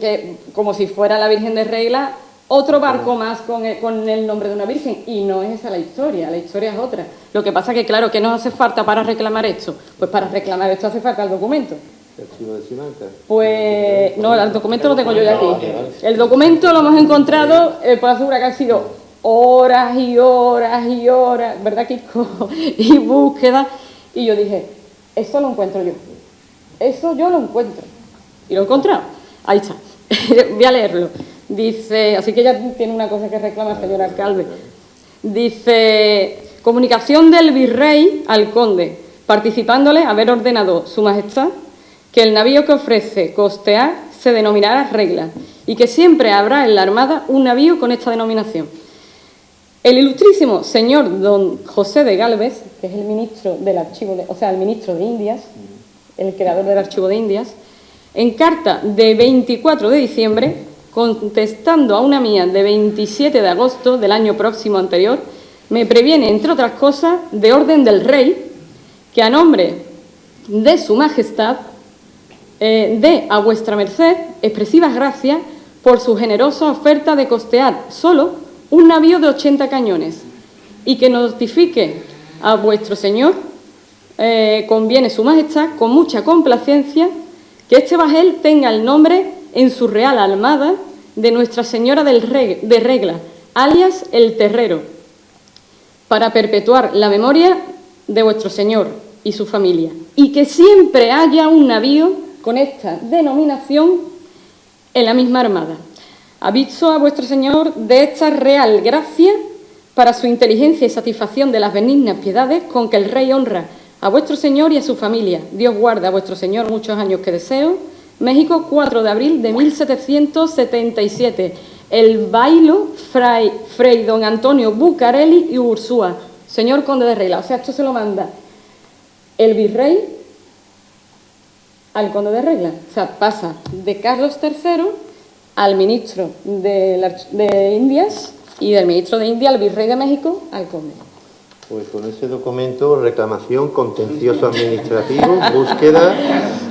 que como si fuera la Virgen de Regla, otro barco más con el nombre de una virgen, y no es esa la historia es otra. Lo que pasa que, claro, ¿qué nos hace falta para reclamar esto? Pues para reclamar esto hace falta el documento. ¿El archivo de Simancas? Pues no, el documento lo tengo yo ya aquí. El documento lo hemos encontrado, puedo asegurar que han sido horas y horas y horas, ¿verdad, Kiko? Y búsqueda, y yo dije, eso lo encuentro yo. Eso yo lo encuentro. Y lo he encontrado. Ahí está. Voy a leerlo. Dice, así que ya tiene una cosa que reclama, señor alcalde. Dice, comunicación del virrey al conde, participándole haber ordenado su majestad que el navío que ofrece costear se denominará Regla y que siempre habrá en la Armada un navío con esta denominación. El ilustrísimo señor don José de Gálvez, que es el ministro del archivo, el ministro de Indias, el creador del archivo de Indias, en carta de 24 de diciembre, contestando a una mía de 27 de agosto del año próximo anterior, me previene, entre otras cosas, de orden del rey, que a nombre de su majestad dé a vuestra merced expresivas gracias por su generosa oferta de costear solo un navío de 80 cañones y que notifique a vuestro señor, conviene su majestad, con mucha complacencia, que este bajel tenga el nombre en su real armada de Nuestra Señora de Regla, alias el Terrero, para perpetuar la memoria de vuestro señor y su familia, y que siempre haya un navío con esta denominación en la misma armada. Aviso a vuestro señor de esta real gracia para su inteligencia y satisfacción de las benignas piedades con que el rey honra a vuestro señor y a su familia. Dios guarde a vuestro señor muchos años que deseo. México, 4 de abril de 1777. El bailo Fray don Antonio Bucareli y Ursúa, señor conde de Regla. O sea, esto se lo manda el virrey al conde de Regla. O sea, pasa de Carlos III al ministro de Indias, y del ministro de India al virrey de México al conde. Pues con ese documento, reclamación, contencioso administrativo, búsqueda,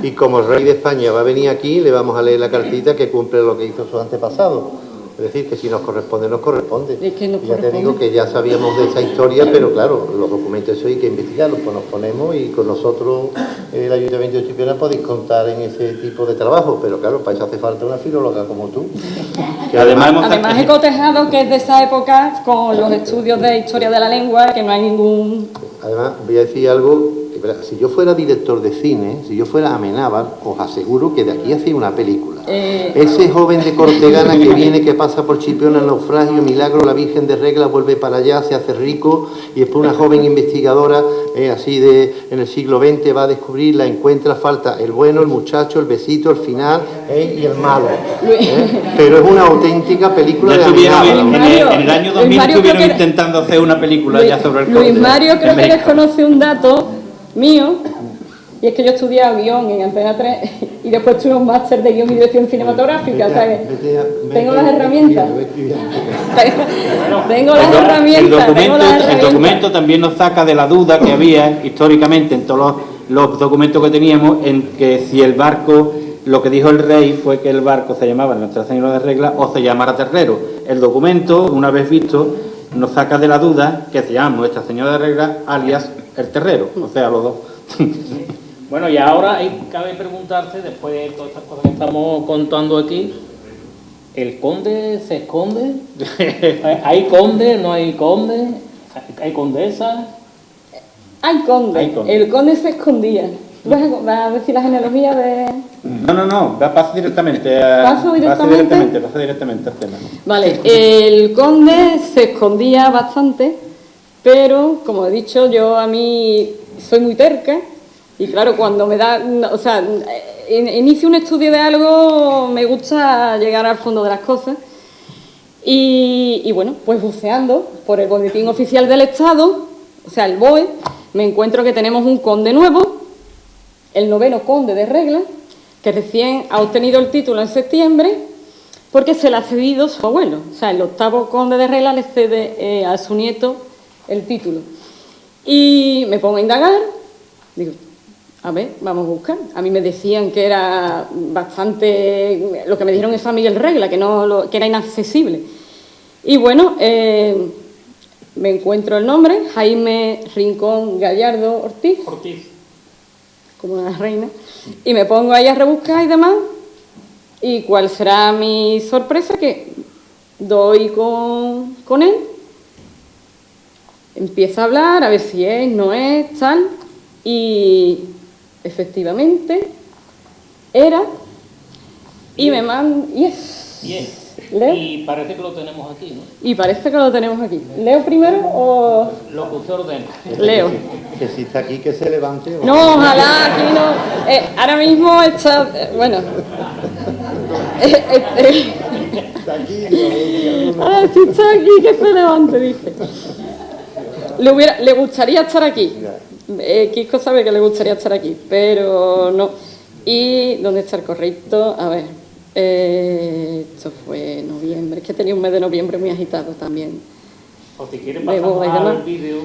y como el rey de España va a venir aquí, le vamos a leer la cartita que cumple lo que hizo su antepasado. Es decir, que si nos corresponde, nos corresponde. Es que nos ya corresponde. te digo que ya sabíamos de esa historia, pero claro, los documentos eso hay que investigarlos, pues nos ponemos y con nosotros, el Ayuntamiento de Chipiona, podéis contar en ese tipo de trabajo, pero claro, para eso hace falta una filóloga como tú. Que además he cotejado que es de esa época con los estudios de historia de la lengua, que no hay ningún... Además, voy a decir algo, que, si yo fuera director de cine, si yo fuera Amenábar, os aseguro que de aquí hacía una película. Ese joven de Cortegana que viene, que pasa por Chipiona, naufragio, milagro, la Virgen de Regla, vuelve para allá, se hace rico, y después una joven investigadora, así en el siglo XX, va a descubrir, la encuentra, falta el bueno, el muchacho, el besito, el final, y el malo. Pero es una auténtica película de Amenábar. En el año 2000 estuvieron intentando hacer una película ya sobre el conde. Luis Mario creo que desconoce un dato mío, y es que yo he estudiado guión en Antena 3 y después tuve un máster de guión y dirección cinematográfica, o sea que tengo las herramientas. Tengo las herramientas. El documento también nos saca de la duda que había históricamente en todos los documentos que teníamos, en que si el barco, lo que dijo el rey fue que el barco se llamaba Nuestra Señora de Regla o se llamara Terrero. El documento, una vez visto, nos saca de la duda que se llama Nuestra Señora de Regla alias el Terrero, o sea, los dos. Bueno, y ahora cabe preguntarse, después de todas estas cosas que estamos contando aquí, ¿el conde se esconde? ¿Hay conde? ¿No hay conde? ¿Hay condesa? Hay conde. Hay conde. El conde se escondía. ¿Vas a decir la genealogía de...? No, pasa directamente ¿Paso directamente? Pasa directamente al tema. Vale, el conde se escondía bastante, pero, como he dicho, yo a mí soy muy terca, y claro, cuando me da... O sea, inicio un estudio de algo, me gusta llegar al fondo de las cosas, y bueno, pues buceando por el Boletín Oficial del Estado, o sea, el BOE, me encuentro que tenemos un conde nuevo, el 9º conde de Regla, que recién ha obtenido el título en septiembre, porque se le ha cedido su abuelo. O sea, el 8º conde de Regla le cede a su nieto el título. Y me pongo a indagar, digo, a ver, vamos a buscar. A mí me decían que era bastante... Lo que me dijeron es Miguel Regla, que era inaccesible. Y bueno, me encuentro el nombre, Jaime Rincón Gallardo Ortiz. Como una reina, y me pongo ahí a rebuscar y demás, y cuál será mi sorpresa, que doy con él, empieza a hablar, a ver si es, no es, tal, y efectivamente era, y me manda, yes. ¿Leo? Y parece que lo tenemos aquí, ¿no? Y parece que lo tenemos aquí. ¿Leo primero o...? Lo que usted ordena. Leo. Que si está aquí, que se levante. ¿O? No, ojalá, aquí no. Ahora mismo está... bueno. Está aquí. Si está aquí, que se levante, dice. Le gustaría estar aquí. Kiko sabe que le gustaría estar aquí, pero no. ¿Y dónde está el correcto? A ver. Esto fue noviembre. Es que tenía un mes de noviembre muy agitado también. O si quieren pasamos al vídeo.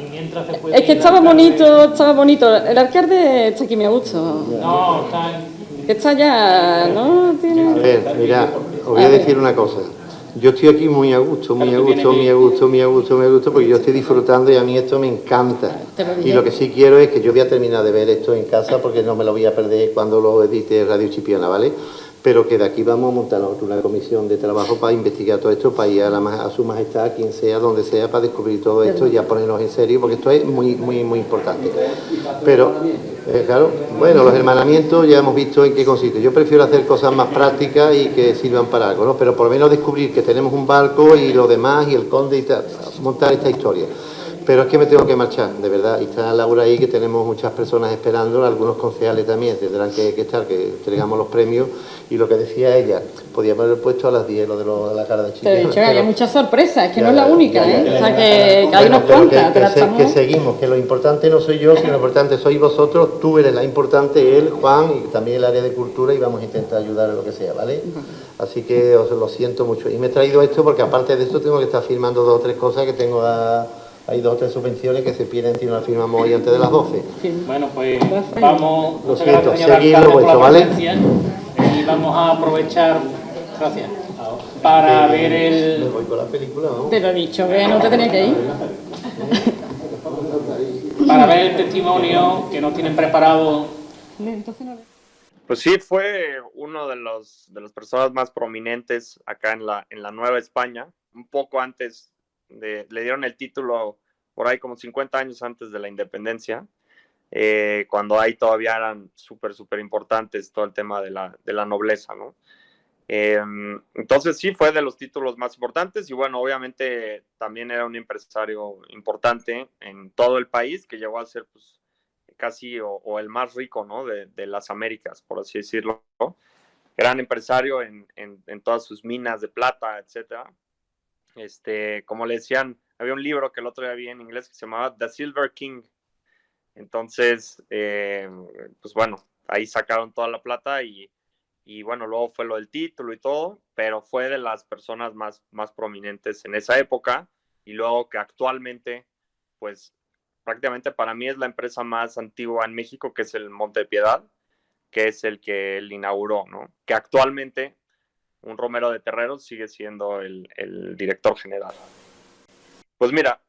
Mientras se puede... Es que estaba bonito. El alcalde está aquí, me gusta. No, Está ya, ¿no? Tiene... A ver, mira, os voy a decir una cosa. Yo estoy aquí muy a gusto, porque yo estoy disfrutando y a mí esto me encanta. Y lo que sí quiero es que yo voy a terminar de ver esto en casa, porque no me lo voy a perder cuando lo edite Radio Chipiona, ¿vale? Pero que de aquí vamos a montar una comisión de trabajo para investigar todo esto, para ir a su majestad, quien sea, donde sea, para descubrir todo esto y ya ponernos en serio, porque esto es muy importante. Pero, claro, bueno, los hermanamientos ya hemos visto en qué consiste. Yo prefiero hacer cosas más prácticas y que sirvan para algo, ¿no? Pero por lo menos descubrir que tenemos un barco y lo demás, y el conde y tal, montar esta historia. pero es que me tengo que marchar, de verdad. Y está Laura ahí, que tenemos muchas personas esperando, algunos concejales también tendrán que estar, que entregamos los premios. Y lo que decía ella, podíamos haber puesto a las 10 lo de la cara de chica. Te he dicho que había muchas sorpresas, es que ya, no es la única, ya, ¿eh? O sea, que hay unas cuantas. Que seguimos, que lo importante no soy yo, sino lo importante sois vosotros, tú eres la importante, él, Juan, y también el área de cultura, y vamos a intentar ayudar en lo que sea, ¿vale? Así que os lo siento mucho. Y me he traído esto porque aparte de esto tengo que estar firmando 2 o 3 cosas, que tengo hay 2 o 3 subvenciones que se pierden si no las firmamos hoy antes de las 12. Bueno, pues vamos. Lo siento, seguid lo vuestro, ¿vale? Y vamos a aprovechar, gracias, para ver el... Me voy con la película, ¿no? Te lo he dicho, que no te tenía que ir. Para ver el testimonio que nos tienen preparado. Entonces no... Pues sí, fue uno de las personas más prominentes acá en la Nueva España. Un poco antes le dieron el título por ahí como 50 años antes de la independencia, cuando ahí todavía eran súper importantes todo el tema de la nobleza, ¿no? Entonces sí, fue de los títulos más importantes, y bueno, obviamente también era un empresario importante en todo el país, que llegó a ser pues casi o el más rico, ¿no? de las Américas, por así decirlo. Gran empresario en todas sus minas de plata, etcétera. Como le decían, había un libro que el otro día vi en inglés que se llamaba The Silver King. Entonces, pues bueno, ahí sacaron toda la plata, y bueno, luego fue lo del título y todo, pero fue de las personas más prominentes en esa época, y luego que actualmente, pues prácticamente para mí es la empresa más antigua en México, que es el Monte de Piedad, que es el que él inauguró, ¿no? Que actualmente un Romero de Terreros sigue siendo el director general. Pues mira,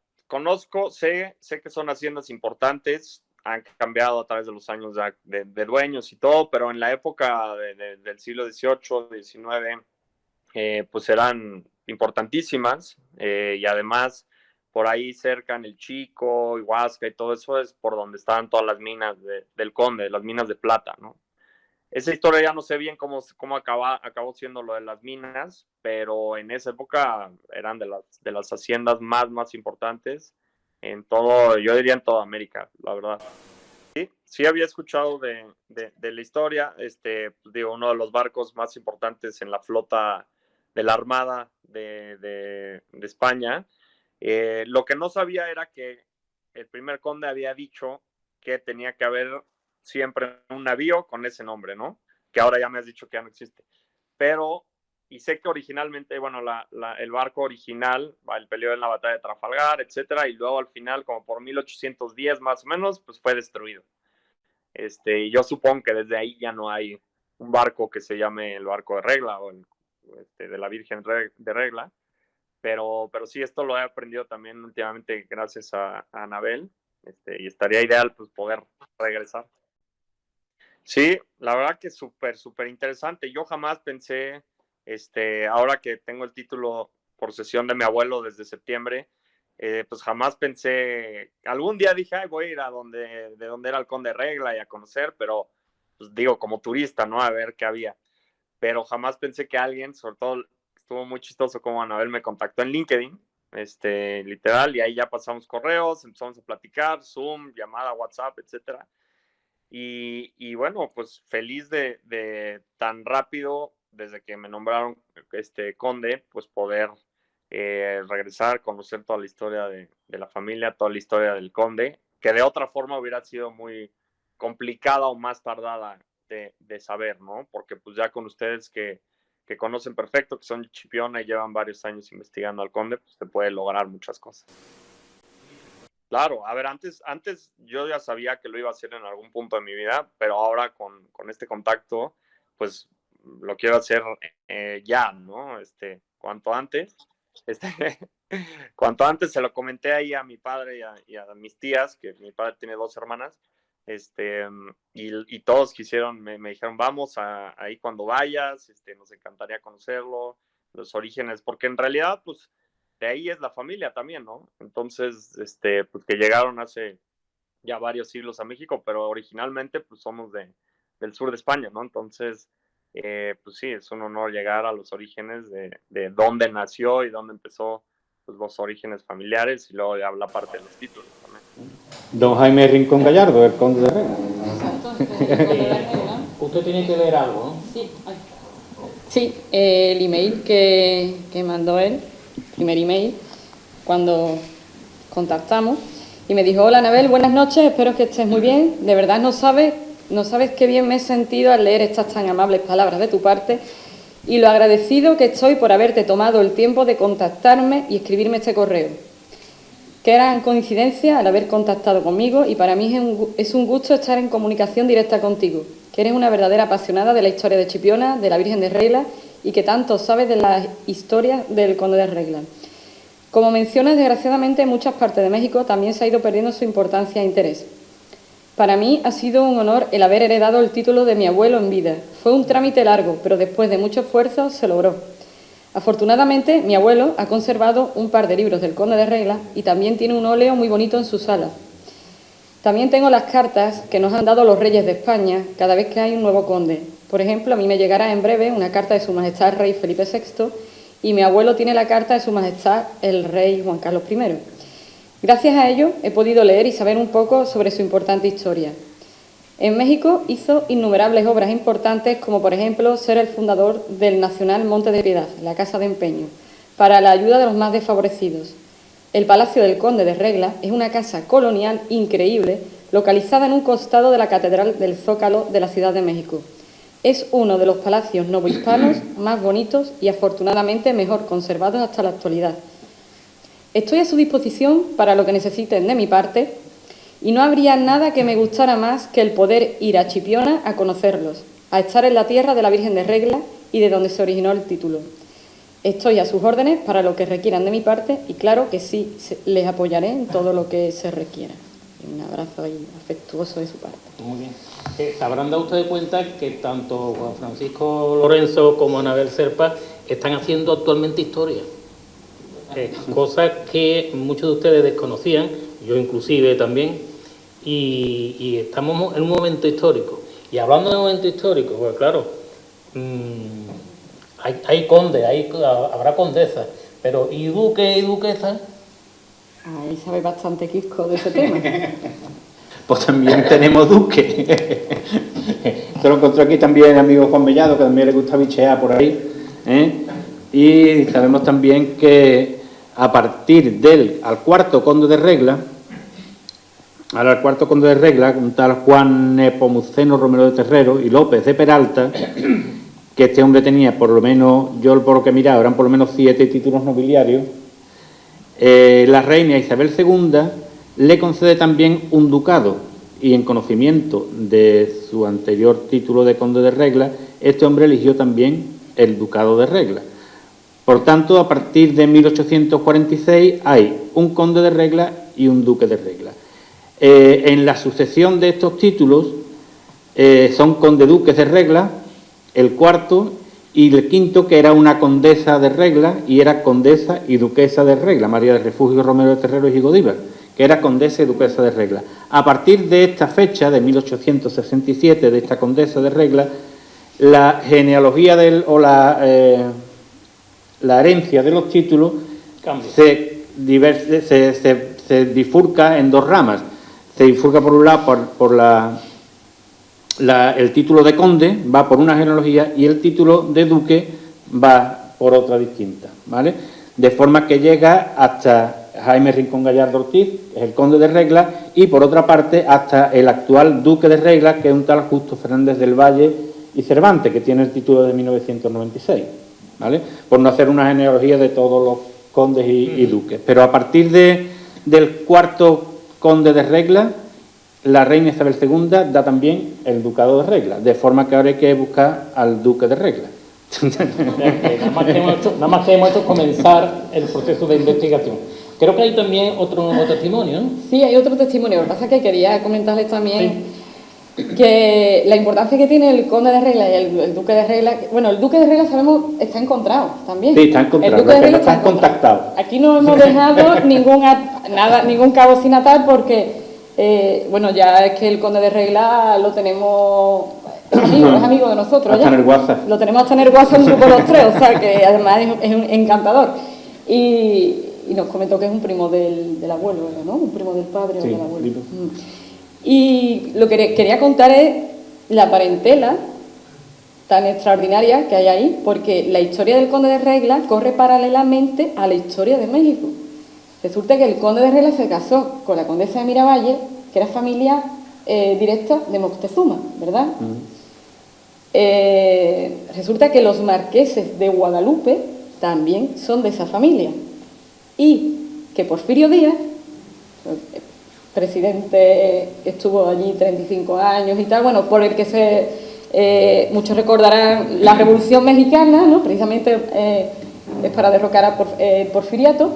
sé que son haciendas importantes, han cambiado a través de los años de dueños y todo, pero en la época del siglo XVIII, XIX, pues eran importantísimas, y además por ahí cerca en el Chico, Huasca y todo eso es por donde estaban todas las minas del Conde, las minas de plata, ¿no? Esa historia ya no sé bien cómo acabó siendo lo de las minas, pero en esa época eran de las haciendas más importantes en todo, yo diría en toda América, la verdad. Sí había escuchado de la historia, pues digo, uno de los barcos más importantes en la flota de la Armada de España. Lo que no sabía era que el primer conde había dicho que tenía que haber siempre un navío con ese nombre, ¿no? Que ahora ya me has dicho que ya no existe. Pero, y sé que originalmente, bueno, el barco original, el peleó en la batalla de Trafalgar, etcétera, y luego al final, como por 1810 más o menos, pues fue destruido. Y yo supongo que desde ahí ya no hay un barco que se llame el barco de Regla o de la Virgen de Regla, pero sí, esto lo he aprendido también últimamente gracias a Anabel, y estaría ideal pues poder regresar. Sí, la verdad que súper interesante. Yo jamás pensé, ahora que tengo el título por cesión de mi abuelo desde septiembre, pues jamás pensé, algún día dije, ay, voy a ir de donde era el Conde Regla y a conocer, pero pues digo, como turista, ¿no? A ver qué había. Pero jamás pensé que alguien, sobre todo, estuvo muy chistoso como Anabel me contactó en LinkedIn, literal, y ahí ya pasamos correos, empezamos a platicar, Zoom, llamada, WhatsApp, etcétera. Y bueno, pues feliz de tan rápido, desde que me nombraron conde, pues poder regresar, conocer toda la historia de la familia, toda la historia del conde, que de otra forma hubiera sido muy complicada o más tardada de saber, ¿no? Porque pues ya con ustedes que conocen perfecto, que son Chipiona y llevan varios años investigando al conde, pues se puede lograr muchas cosas. Claro, a ver, antes yo ya sabía que lo iba a hacer en algún punto de mi vida, pero ahora con este contacto, pues lo quiero hacer ya, ¿no? Cuanto antes. Cuanto antes se lo comenté ahí a mi padre y a mis tías, que mi padre tiene 2 hermanas, y todos me dijeron, vamos ahí cuando vayas, nos encantaría conocerlo, los orígenes, porque en realidad, pues, de ahí es la familia también, ¿no? Entonces, pues que llegaron hace ya varios siglos a México, pero originalmente, pues, somos del sur de España, ¿no? Entonces, pues sí, es un honor llegar a los orígenes de dónde nació y dónde empezó, pues, los orígenes familiares y luego ya la parte de los títulos también. Don Jaime Rincón Gallardo, el conde de Regla. Usted tiene que leer algo, ¿no? Sí, sí, el email que mandó él, primer email, cuando contactamos, y me dijo: hola Anabel, buenas noches, espero que estés muy bien. De verdad no sabes qué bien me he sentido al leer estas tan amables palabras de tu parte y lo agradecido que estoy por haberte tomado el tiempo de contactarme y escribirme este correo. Qué gran coincidencia al haber contactado conmigo, y para mí es un gusto estar en comunicación directa contigo, que eres una verdadera apasionada de la historia de Chipiona, de la Virgen de Regla, y que tanto sabes de la historia del Conde de Regla. Como mencionas, desgraciadamente en muchas partes de México también se ha ido perdiendo su importancia e interés. Para mí ha sido un honor el haber heredado el título de mi abuelo en vida. Fue un trámite largo, pero después de mucho esfuerzo se logró. Afortunadamente, mi abuelo ha conservado un par de libros del Conde de Regla y también tiene un óleo muy bonito en su sala. También tengo las cartas que nos han dado los reyes de España cada vez que hay un nuevo conde. Por ejemplo, a mí me llegará en breve una carta de Su Majestad el Rey Felipe VI y mi abuelo tiene la carta de Su Majestad el Rey Juan Carlos I. Gracias a ello he podido leer y saber un poco sobre su importante historia. En México hizo innumerables obras importantes, como por ejemplo ser el fundador del Nacional Monte de Piedad, la Casa de Empeño, para la ayuda de los más desfavorecidos. El Palacio del Conde de Regla es una casa colonial increíble, localizada en un costado de la Catedral del Zócalo de la Ciudad de México. Es uno de los palacios novohispanos más bonitos y afortunadamente mejor conservados hasta la actualidad. Estoy a su disposición para lo que necesiten de mi parte, y no habría nada que me gustara más que el poder ir a Chipiona a conocerlos, a estar en la tierra de la Virgen de Regla y de donde se originó el título. Estoy a sus órdenes para lo que requieran de mi parte y claro que sí, les apoyaré en todo lo que se requiera. Un abrazo ahí afectuoso de su parte. Muy bien. Se habrán dado ustedes cuenta que tanto Juan Francisco Lorenzo como Anabel Serpa están haciendo actualmente historia. Cosas que muchos de ustedes desconocían, yo inclusive también, y estamos en un momento histórico. Y hablando de un momento histórico, pues claro, hay condes, habrá condesas, pero ¿y duque y duquesa? Ahí sabe bastante Quisco de ese tema. Pues también tenemos duque. Se lo encontró aquí también el amigo Juan Mellado, que también le gusta bichear por ahí, ¿eh? Y sabemos también que a partir al cuarto conde de Regla, un tal Juan Nepomuceno Romero de Terrero y López de Peralta, que este hombre tenía por lo menos, yo por lo que he mirado, eran por lo menos 7 títulos nobiliarios, la reina Isabel II le concede también un ducado, y en conocimiento de su anterior título de conde de Regla, este hombre eligió también el ducado de Regla. Por tanto, a partir de 1846 hay un conde de Regla y un duque de Regla. En la sucesión de estos títulos son conde-duques de Regla, el cuarto, y el quinto, que era una condesa de Regla, y era condesa y duquesa de Regla, María del Refugio Romero de Terrero y Godívar, que era condesa y duquesa de Regla. A partir de esta fecha, de 1867, de esta condesa de Regla, la genealogía la herencia de los títulos se bifurca en dos ramas. Se bifurca por un lado por el título de conde, va por una genealogía, y el título de duque va por otra distinta, ¿vale? De forma que llega hasta Jaime Rincón Gallardo Ortiz, que es el conde de Regla, y por otra parte hasta el actual duque de Regla, que es un tal Justo Fernández del Valle y Cervantes, que tiene el título de 1996, ¿vale? Por no hacer una genealogía de todos los condes y duques. Pero a partir del cuarto conde de Regla, la reina Isabel II da también el ducado de Regla, de forma que ahora hay que buscar al duque de Regla. Nada más que hemos hecho comenzar el proceso de investigación. Creo que hay también otro testimonio, ¿no? Sí, hay otro testimonio. Lo que pasa es que quería comentarles también que la importancia que tiene el conde de Regla y el duque de Regla... Bueno, el duque de Regla, sabemos, está encontrado también. Sí, está encontrado. El duque de Regla está contactado. Aquí no hemos dejado ningún cabo sin atar porque... bueno, ya es que el conde de Regla lo tenemos, es amigo de nosotros. Hasta en el WhatsApp. Lo tenemos hasta en el WhatsApp, un grupo los tres, o sea que además es un encantador. Y y nos comentó que es un primo del abuelo, ¿no? Un primo del padre o Sí, del abuelo. primo. Y lo que quería contar es la parentela tan extraordinaria que hay ahí, porque la historia del Conde de Regla corre paralelamente a la historia de México. Resulta que el Conde de Regla se casó con la condesa de Miravalle, que era familia directa de Moctezuma, ¿verdad? Resulta que los marqueses de Guadalupe también son de esa familia. Y que Porfirio Díaz, presidente que estuvo allí 35 años y tal, bueno, por el que muchos recordarán la Revolución Mexicana, ¿no? Precisamente es para derrocar a Porfiriato,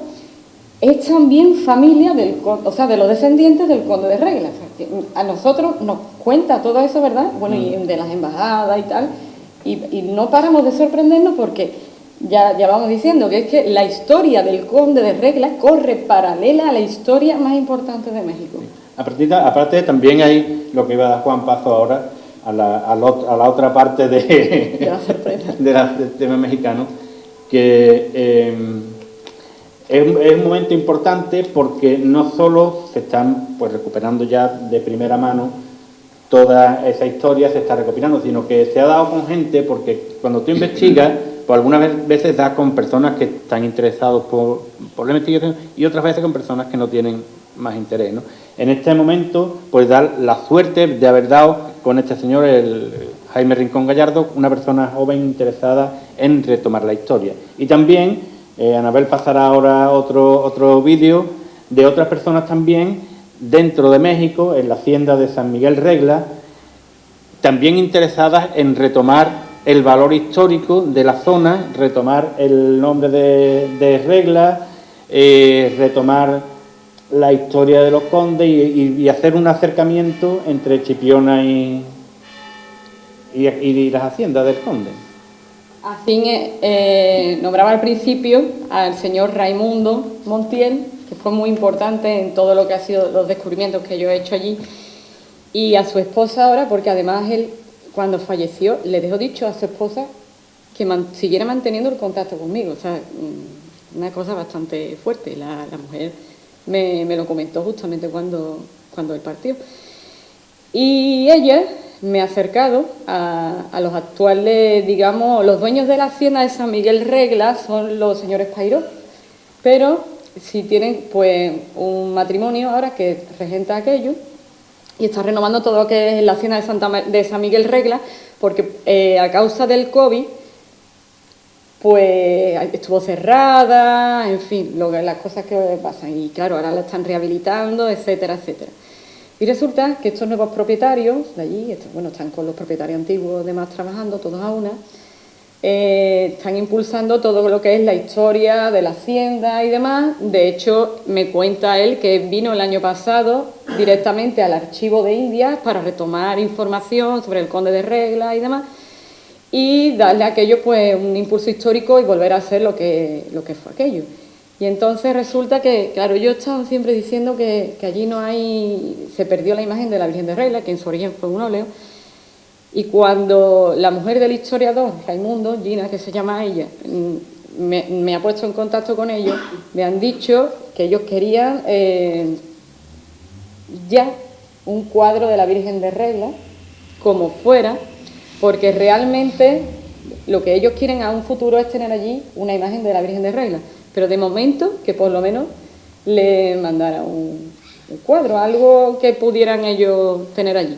es también familia de los descendientes del Conde de Regla. O sea, que a nosotros nos cuenta todo eso, ¿verdad? Bueno, y de las embajadas y tal, y no paramos de sorprendernos porque ya vamos diciendo que es que la historia del Conde de Regla corre paralela a la historia más importante de México. Aparte también hay lo que iba a dar Juan paso ahora a la otra parte de la sorpresa del tema mexicano, que es un momento importante porque no solo se están pues recuperando ya de primera mano toda esa historia, se está recopilando, sino que se ha dado con gente, porque cuando tú investigas, pues algunas veces das con personas que están interesados por la investigación y otras veces con personas que no tienen más interés, ¿no? En este momento, pues dar la suerte de haber dado con este señor, el Jaime Rincón Gallardo, una persona joven interesada en retomar la historia. Y también, Anabel pasará ahora otro vídeo de otras personas también dentro de México, en la hacienda de San Miguel Regla, también interesadas en retomar el valor histórico de la zona, retomar el nombre de Regla, retomar la historia de los condes y hacer un acercamiento entre Chipiona y las haciendas del conde. Así nombraba al principio al señor Raimundo Montiel, que fue muy importante en todo lo que ha sido los descubrimientos que yo he hecho allí, y a su esposa ahora, porque además él, cuando falleció, le dejó dicho a su esposa que siguiera manteniendo el contacto conmigo. O sea, una cosa bastante fuerte. La mujer me lo comentó justamente cuando él partió. Y ella me ha acercado a los actuales, digamos, los dueños de la hacienda de San Miguel Regla son los señores Pairó, pero si tienen pues un matrimonio ahora que regenta aquello y está renovando todo lo que es la hacienda de San Miguel Regla, porque a causa del COVID pues estuvo cerrada, en fin, las cosas que pasan, y claro, ahora la están rehabilitando, etcétera, etcétera. Y resulta que estos nuevos propietarios de allí, están con los propietarios antiguos además trabajando todos a una, están impulsando todo lo que es la historia de la hacienda y demás. De hecho, me cuenta él que vino el año pasado directamente al archivo de Indias para retomar información sobre el Conde de Regla y demás, y darle a aquello pues un impulso histórico y volver a hacer lo que fue aquello. Y entonces resulta que, claro, yo he estado siempre diciendo que allí se perdió la imagen de la Virgen de Regla, que en su origen fue un óleo, y cuando la mujer del historiador, Raimundo, Gina, que se llama ella, me ha puesto en contacto con ellos, me han dicho que ellos querían ya un cuadro de la Virgen de Regla, como fuera, porque realmente lo que ellos quieren a un futuro es tener allí una imagen de la Virgen de Regla, pero de momento que por lo menos le mandara un cuadro, algo que pudieran ellos tener allí.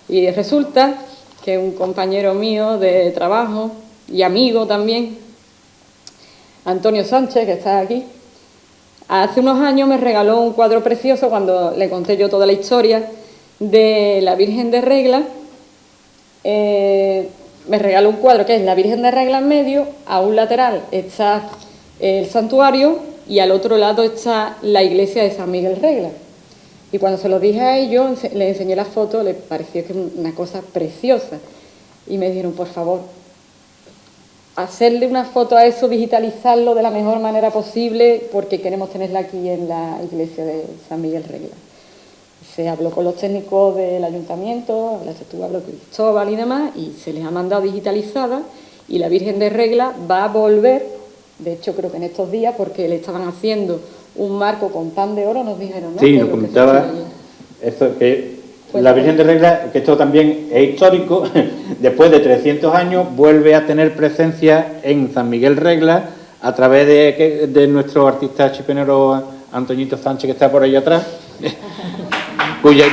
Y resulta que un compañero mío de trabajo y amigo también, Antonio Sánchez, que está aquí, hace unos años me regaló un cuadro precioso cuando le conté yo toda la historia de la Virgen de Regla. Me regaló un cuadro que es la Virgen de Regla en medio, a un lateral está el santuario y al otro lado está la iglesia de San Miguel Regla. Y cuando se lo dije a ellos, les enseñé la foto, les pareció que una cosa preciosa. Y me dijeron, por favor, hacerle una foto a eso, digitalizarlo de la mejor manera posible, porque queremos tenerla aquí en la iglesia de San Miguel Regla. Se habló con los técnicos del ayuntamiento, habló con Cristóbal y demás, y se les ha mandado digitalizada, y la Virgen de Regla va a volver, de hecho creo que en estos días, porque le estaban haciendo un marco con pan de oro, nos dijeron, ¿no? Sí, Que nos lo que comentaba se hacía allí. esto, que Pues la Virgen de Regla, que esto también es histórico, después de 300 años vuelve a tener presencia en San Miguel Regla a través de nuestro artista chipionero Antoñito Sánchez, que está por ahí atrás, cuya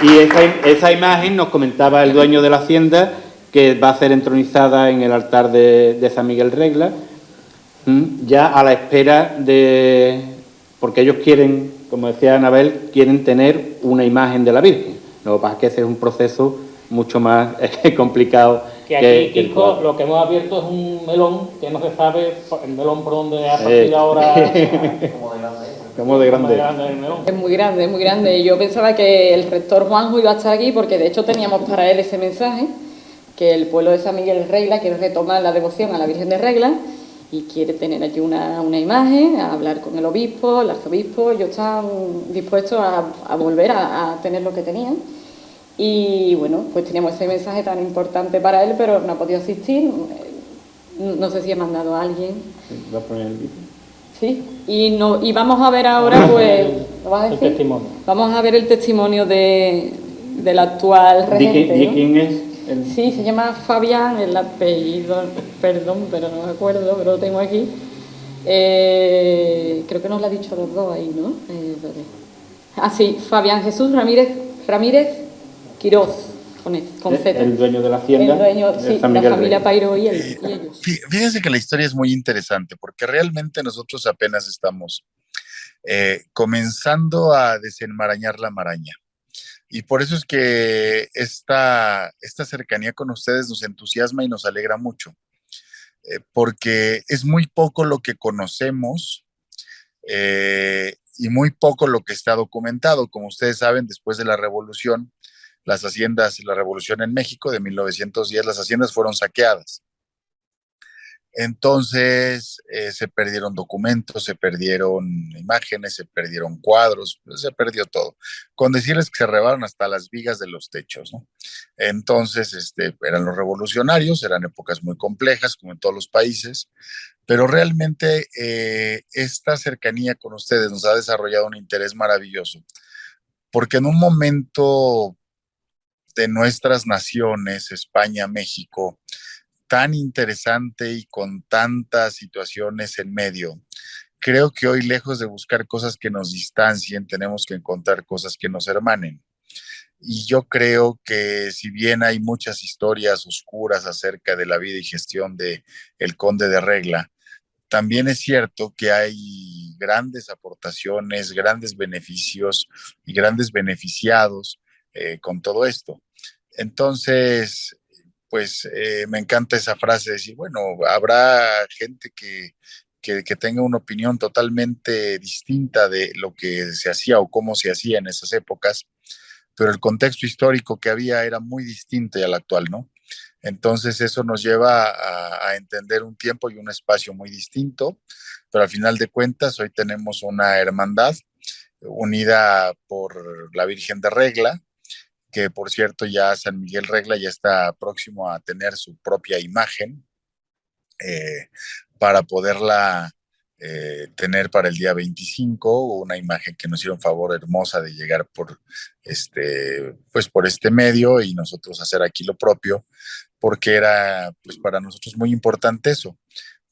y esa imagen nos comentaba el dueño de la hacienda que va a ser entronizada en el altar de San Miguel Regla, ya a la espera de... porque ellos quieren, como decía Anabel, quieren tener una imagen de la Virgen. Lo que pasa es que ese es un proceso mucho más complicado. Que aquí, Kiko, lo que hemos abierto es un melón que no se sabe el melón por donde ha partido ahora. Como de grande. El melón. Es muy grande, es muy grande. Y yo pensaba que el rector Juanjo iba a estar aquí porque de hecho teníamos para él ese mensaje, que el pueblo de San Miguel Regla quiere retomar la devoción a la Virgen de Regla y quiere tener allí una imagen, a hablar con el obispo, el arzobispo. Ellos están dispuestos a volver a tener lo que tenían. Y bueno, pues teníamos ese mensaje tan importante para él, pero no ha podido asistir. No sé si ha mandado a alguien. ¿Va a poner el vídeo? Sí, y vamos a ver ahora, pues, ¿lo vas a El decir? testimonio. Vamos a ver el testimonio del actual regente, ¿De ¿no? quién es? Sí, se llama Fabián, el apellido, perdón, pero no me acuerdo, pero lo tengo aquí. Creo que nos lo ha dicho los dos ahí, ¿no? Sí, Fabián Jesús Ramírez Quiroz, con Z. El dueño de la hacienda. El dueño, de sí, San la Miguel familia Regla. Pairo y ellos. Fíjense que la historia es muy interesante porque realmente nosotros apenas estamos comenzando a desenmarañar la maraña. Y por eso es que esta cercanía con ustedes nos entusiasma y nos alegra mucho, porque es muy poco lo que conocemos y muy poco lo que está documentado. Como ustedes saben, después de la revolución, la revolución en México de 1910, las haciendas fueron saqueadas. Entonces se perdieron documentos, se perdieron imágenes, se perdieron cuadros, se perdió todo. Con decirles que se robaron hasta las vigas de los techos, ¿no? Entonces eran los revolucionarios, eran épocas muy complejas, como en todos los países, pero realmente esta cercanía con ustedes nos ha desarrollado un interés maravilloso, porque en un momento de nuestras naciones, España, México, tan interesante y con tantas situaciones en medio, creo que hoy, lejos de buscar cosas que nos distancien, tenemos que encontrar cosas que nos hermanen. Y yo creo que si bien hay muchas historias oscuras acerca de la vida y gestión de el Conde de Regla, también es cierto que hay grandes aportaciones, grandes beneficios y grandes beneficiados con todo esto. Entonces, pues me encanta esa frase de decir, bueno, habrá gente que tenga una opinión totalmente distinta de lo que se hacía o cómo se hacía en esas épocas, pero el contexto histórico que había era muy distinto al actual, ¿no? Entonces eso nos lleva a entender un tiempo y un espacio muy distinto, pero al final de cuentas hoy tenemos una hermandad unida por la Virgen de Regla, que por cierto ya San Miguel Regla ya está próximo a tener su propia imagen para poderla tener para el día 25, una imagen que nos hicieron favor hermosa de llegar pues por este medio y nosotros hacer aquí lo propio, porque era pues para nosotros muy importante eso.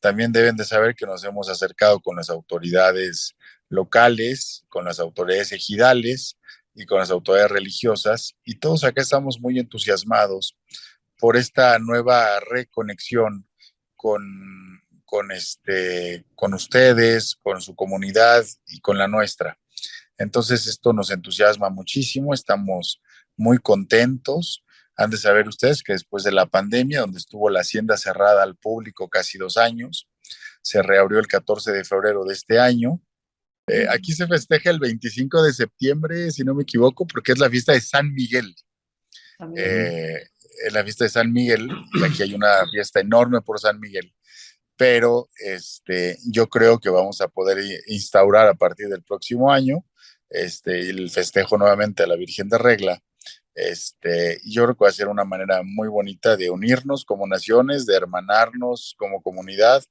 También deben de saber que nos hemos acercado con las autoridades locales, con las autoridades ejidales y con las autoridades religiosas, y todos acá estamos muy entusiasmados por esta nueva reconexión con, con ustedes, con su comunidad y con la nuestra. Entonces esto nos entusiasma muchísimo, estamos muy contentos. Han de saber ustedes que después de la pandemia, donde estuvo la hacienda cerrada al público casi 2 años, se reabrió el 14 de febrero de este año. Aquí se festeja el 25 de septiembre, si no me equivoco, porque es la fiesta de San Miguel. Es la fiesta de San Miguel, y aquí hay una fiesta enorme por San Miguel, pero yo creo que vamos a poder instaurar a partir del próximo año el festejo nuevamente a la Virgen de Regla, Yo creo que va a ser una manera muy bonita de unirnos como naciones, de hermanarnos como comunidad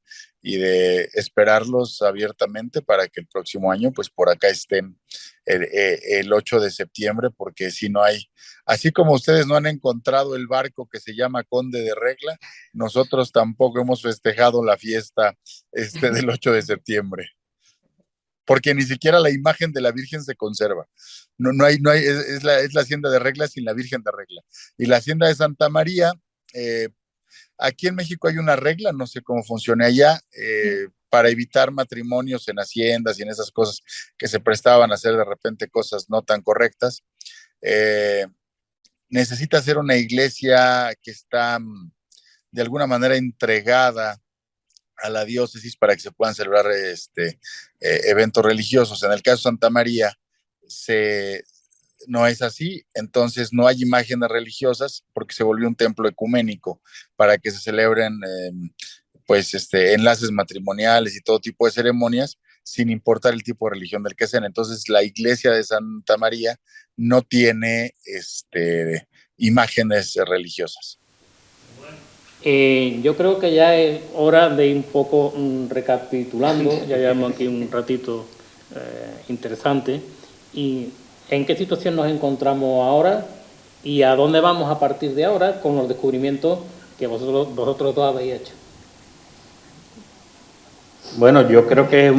y de esperarlos abiertamente para que el próximo año, pues por acá estén el 8 de septiembre, porque si no hay, así como ustedes no han encontrado el barco que se llama Conde de Regla, nosotros tampoco hemos festejado la fiesta del 8 de septiembre. Porque ni siquiera la imagen de la Virgen se conserva. No hay, es la hacienda de Regla sin la Virgen de Regla. Y la hacienda de Santa María, aquí en México hay una regla, no sé cómo funciona allá, para evitar matrimonios en haciendas y en esas cosas que se prestaban a hacer de repente cosas no tan correctas. Necesita ser una iglesia que está de alguna manera entregada a la diócesis para que se puedan celebrar eventos religiosos. En el caso de Santa María no es así, entonces no hay imágenes religiosas porque se volvió un templo ecuménico para que se celebren enlaces matrimoniales y todo tipo de ceremonias sin importar el tipo de religión del que sean. Entonces la iglesia de Santa María no tiene imágenes religiosas. Yo creo que ya es hora de ir un poco recapitulando, ya llevamos aquí un ratito interesante, y en qué situación nos encontramos ahora y a dónde vamos a partir de ahora con los descubrimientos que vosotros dos habéis hecho. Bueno, yo creo que es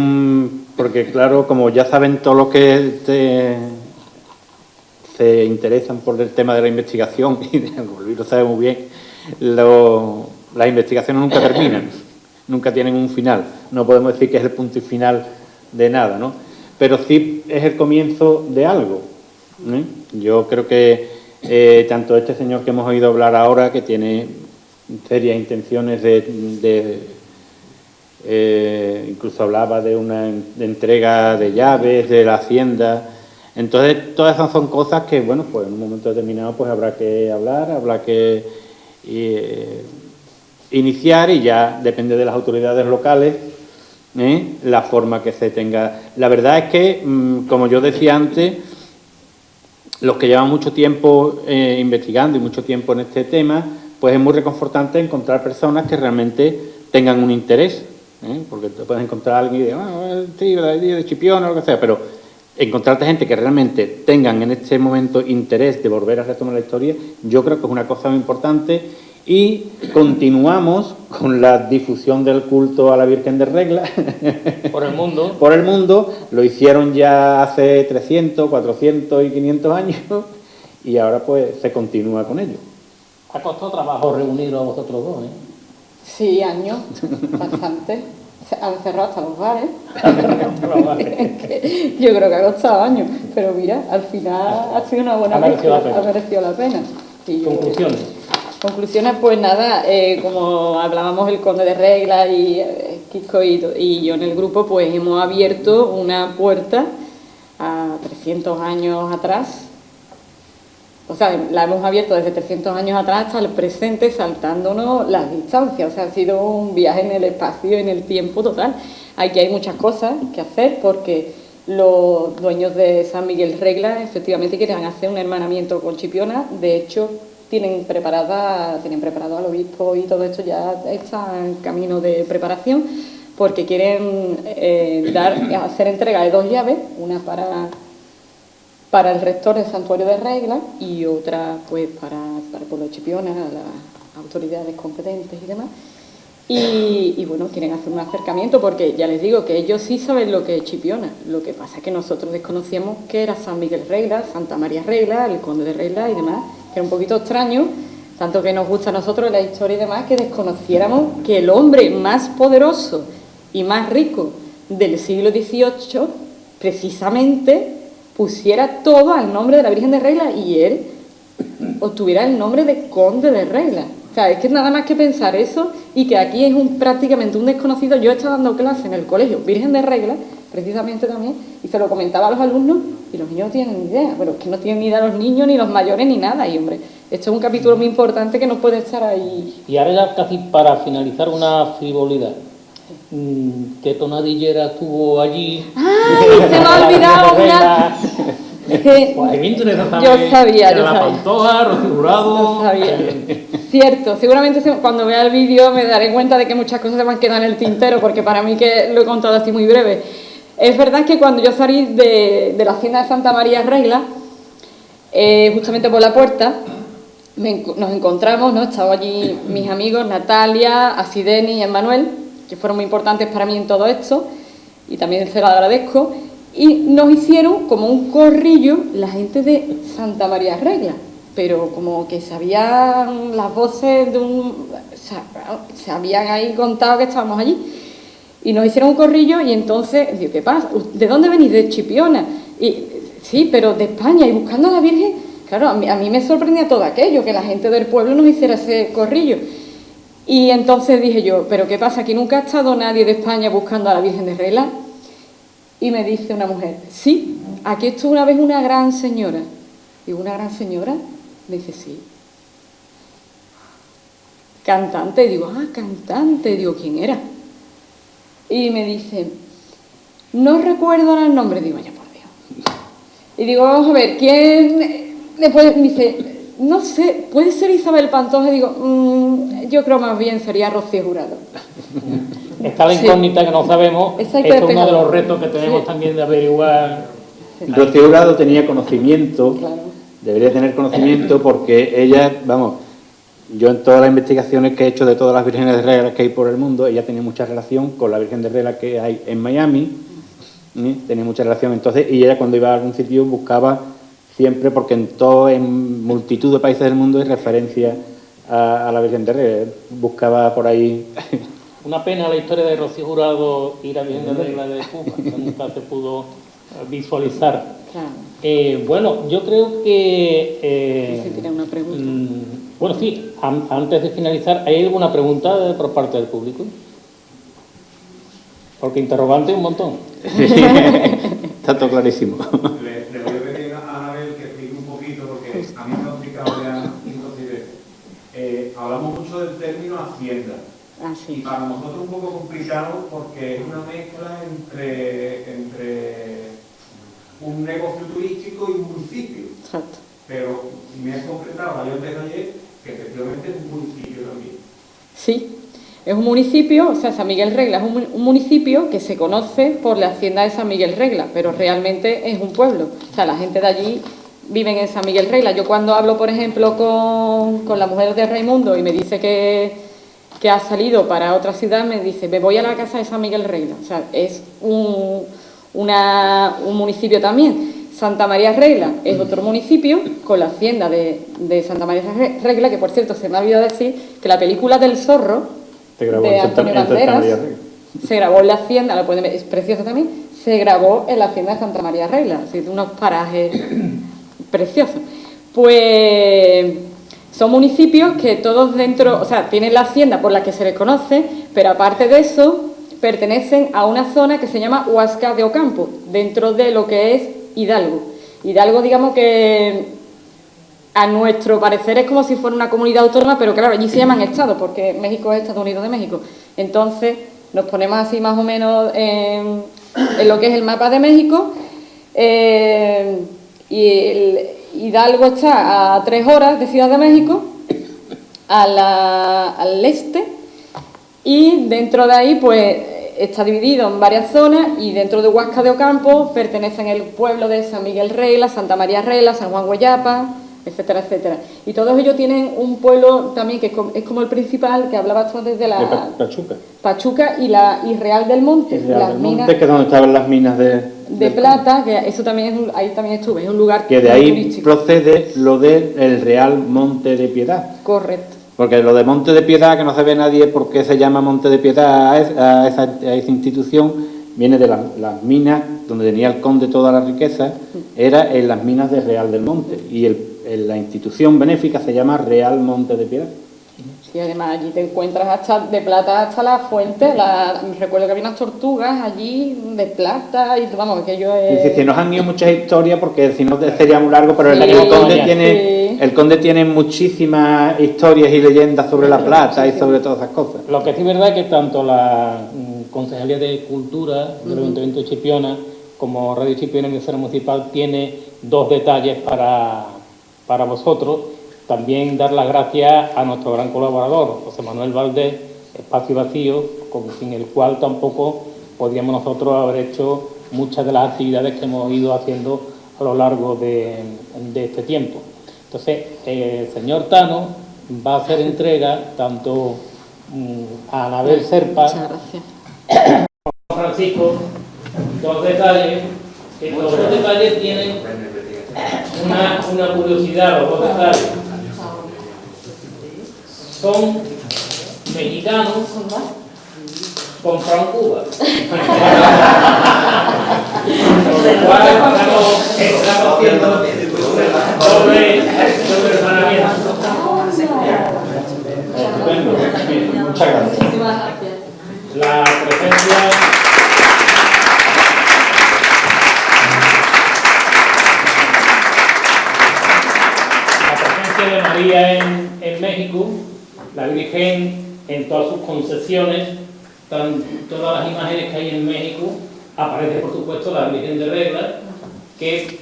porque claro, como ya saben todos los que se interesan por el tema de la investigación, y lo saben muy bien, las investigaciones nunca terminan, nunca tienen un final. No podemos decir que es el punto y final de nada, ¿no? Pero sí es el comienzo de algo, ¿eh? Yo creo que tanto este señor que hemos oído hablar ahora, que tiene serias intenciones incluso hablaba de una entrega de llaves de la hacienda. Entonces, todas esas son cosas que, bueno, pues en un momento determinado pues habrá que hablar, habrá que iniciar, y ya depende de las autoridades locales la forma que se tenga. La verdad es que, como yo decía antes, los que llevan mucho tiempo investigando y mucho tiempo en este tema, pues es muy reconfortante encontrar personas que realmente tengan un interés, porque te puedes encontrar a alguien y decir, de Chipiona o lo que sea, pero encontrarte gente que realmente tengan en este momento interés de volver a retomar la historia, yo creo que es una cosa muy importante. Y continuamos con la difusión del culto a la Virgen de Regla por el mundo. Por el mundo. Lo hicieron ya hace 300, 400 y 500 años y ahora pues se continúa con ello. ¿Ha costado trabajo reuniros a vosotros dos? Sí, años, bastante. Han cerrado hasta los bares. Yo creo que ha costado años, pero mira, al final ha sido una buena mezcla, ha merecido la pena. Conclusiones, pues nada, como hablábamos el Conde de Regla y Kiko y yo en el grupo, pues hemos abierto una puerta a 300 años atrás. O sea, la hemos abierto desde 300 años atrás hasta el presente, saltándonos las distancias. O sea, ha sido un viaje en el espacio y en el tiempo total. Aquí hay muchas cosas que hacer porque los dueños de San Miguel Regla efectivamente quieren hacer un hermanamiento con Chipiona. De hecho, tienen preparado al obispo y todo esto ya está en camino de preparación, porque quieren hacer entrega de 2 llaves, una para el rector del santuario de Regla y otra pues para el pueblo de Chipiona, las autoridades competentes y demás. Y bueno, quieren hacer un acercamiento porque ya les digo que ellos sí saben lo que es Chipiona. Lo que pasa es que nosotros desconocíamos que era San Miguel Regla, Santa María Regla, el Conde de Regla y demás, que era un poquito extraño, tanto que nos gusta a nosotros la historia y demás, que desconociéramos que el hombre más poderoso y más rico del siglo XVIII precisamente pusiera todo al nombre de la Virgen de Regla y él obtuviera el nombre de Conde de Regla. O sea, es que nada más que pensar eso y que aquí es prácticamente un desconocido. Yo he estado dando clase en el colegio Virgen de Regla, precisamente también, y se lo comentaba a los alumnos y los niños no tienen ni idea. Bueno, es que no tienen ni idea los niños, ni los mayores, ni nada. Y, hombre, esto es un capítulo muy importante que no puede estar ahí. Y ahora ya casi para finalizar una frivolidad. ¿Qué tonadillera tuvo allí? ¡Ay! Se me ha olvidado una... que Pues ahí viene, yo sabía, la Pantoja, Rocío Jurado. Lo sabía. Cierto, seguramente cuando vea el vídeo me daré cuenta de que muchas cosas se me han quedado en el tintero, porque para mí que lo he contado así muy breve. Es verdad que cuando yo salí de la hacienda de Santa María Regla, justamente por la puerta, nos encontramos, ¿no? Estaban allí mis amigos Natalia, Asideni y Emmanuel, que fueron muy importantes para mí en todo esto, y también se lo agradezco, y nos hicieron como un corrillo la gente de Santa María Regla, pero como que sabían las voces de se habían ahí contado que estábamos allí, y nos hicieron un corrillo, y entonces, digo, ¿qué pasa? ¿De dónde venís? De Chipiona. Y sí, pero de España, y buscando a la Virgen. Claro, a mí me sorprendía todo aquello, que la gente del pueblo nos hiciera ese corrillo. Y entonces dije yo, ¿pero qué pasa? ¿Aquí nunca ha estado nadie de España buscando a la Virgen de Regla? Y me dice una mujer, sí, aquí estuvo una vez una gran señora. Digo, ¿una gran señora? Me dice, sí. Cantante. Digo, cantante. Digo, ¿quién era? Y me dice, no recuerdo ahora el nombre. Digo, ya por Dios. Y digo, vamos a ver, ¿quién...? Después me dice, no sé, puede ser Isabel Pantoja. Digo, yo creo más bien sería Rocío Jurado. Está la incógnita que no sabemos. Esa Esto es uno de los retos que tenemos también de averiguar. Rocío Jurado tenía conocimiento, Claro. debería tener conocimiento porque ella, vamos, yo en todas las investigaciones que he hecho de todas las vírgenes de regla que hay por el mundo, ella tenía mucha relación con la Virgen de Regla que hay en Miami, tenía mucha relación. Entonces, y ella cuando iba a algún sitio buscaba siempre, porque en multitud de países del mundo hay referencia a la Virgen de Regla, buscaba por ahí. Una pena la historia de Rocío Jurado y la Virgen de Regla de Cuba, que nunca se pudo visualizar. Claro. Bueno, yo creo que... Se tiene una pregunta. Bueno, sí, antes de finalizar, ¿hay alguna pregunta por parte del público? Porque interrogante un montón. Está todo clarísimo. Le voy a pedir a Anabel que explique un poquito, porque a mí me ha explicado ya inclusive. Hablamos mucho del término hacienda. Sí. Y para nosotros un poco complicado porque es una mezcla entre un negocio turístico y un municipio. Exacto. Pero me has concretado ayer de ayer que efectivamente es un municipio también. Sí, es un municipio, o sea, San Miguel Regla es un municipio que se conoce por la hacienda de San Miguel Regla, pero realmente es un pueblo. O sea, la gente de allí vive en San Miguel Regla. Yo cuando hablo, por ejemplo, con la mujer de Raimundo y me dice que ha salido para otra ciudad, me dice, me voy a la casa de San Miguel Regla. O sea, es un municipio también. Santa María Regla es otro municipio con la hacienda de Santa María Regla, que por cierto se me ha olvidado decir que la película del zorro de Antonio Banderas se grabó en la hacienda, la pueden ver, es preciosa también, se grabó en la hacienda de Santa María Regla, así que unos parajes preciosos. Pues son municipios que todos dentro, o sea, tienen la hacienda por la que se les conoce, pero aparte de eso pertenecen a una zona que se llama Huasca de Ocampo, dentro de lo que es Hidalgo. Hidalgo, digamos que a nuestro parecer es como si fuera una comunidad autónoma, pero claro, allí se llaman estados, porque México es Estados Unidos de México. Entonces nos ponemos así más o menos en lo que es el mapa de México, y Hidalgo está a 3 horas de Ciudad de México, al este, y dentro de ahí pues está dividido en varias zonas, y dentro de Huasca de Ocampo pertenecen el pueblo de San Miguel Regla, Santa María Regla, San Juan Hueyapa, etcétera, etcétera. Y todos ellos tienen un pueblo también que es como el principal, que hablabas tú antes de la... Pachuca. Pachuca y Real del Monte. Real del Monte, que es donde estaban las minas de plata, que eso también ahí también estuve, es un lugar que de ahí turístico. procede lo del Real Monte de Piedad. Correcto. Porque lo de Monte de Piedad, que no sabe nadie por qué se llama Monte de Piedad a esa institución, viene de las minas donde tenía el conde toda la riqueza, era en las minas de Real del Monte, y la institución benéfica se llama Real Monte de Piedad. Sí, además allí te encuentras hasta de plata hasta la fuente. Recuerdo que había unas tortugas allí de plata, y vamos, que yo Si nos han ido muchas historias, porque si no sería muy largo, pero Sí, el conde tiene muchísimas historias y leyendas sobre la plata y sobre todas esas cosas. Lo que sí es verdad es que tanto la Concejalía de Cultura del Ayuntamiento de Chipiona como Radio Chipiona, emisora municipal, tiene dos detalles para vosotros. También dar las gracias a nuestro gran colaborador, José Manuel Valdés, Espacio Vacío, sin el cual tampoco podríamos nosotros haber hecho muchas de las actividades que hemos ido haciendo a lo largo de este tiempo. Entonces, el señor Tano va a hacer entrega tanto a Anabel Serpa, a Francisco, dos detalles, que los dos detalles tienen una curiosidad, los dos detalles. Son mexicanos compraron Cuba. Con lo cual estamos haciendo doble hermanamiento. Estupendo. Muchas gracias. La presencia de María en México, la Virgen en todas sus concepciones, todas las imágenes que hay en México, aparece por supuesto la Virgen de Regla, que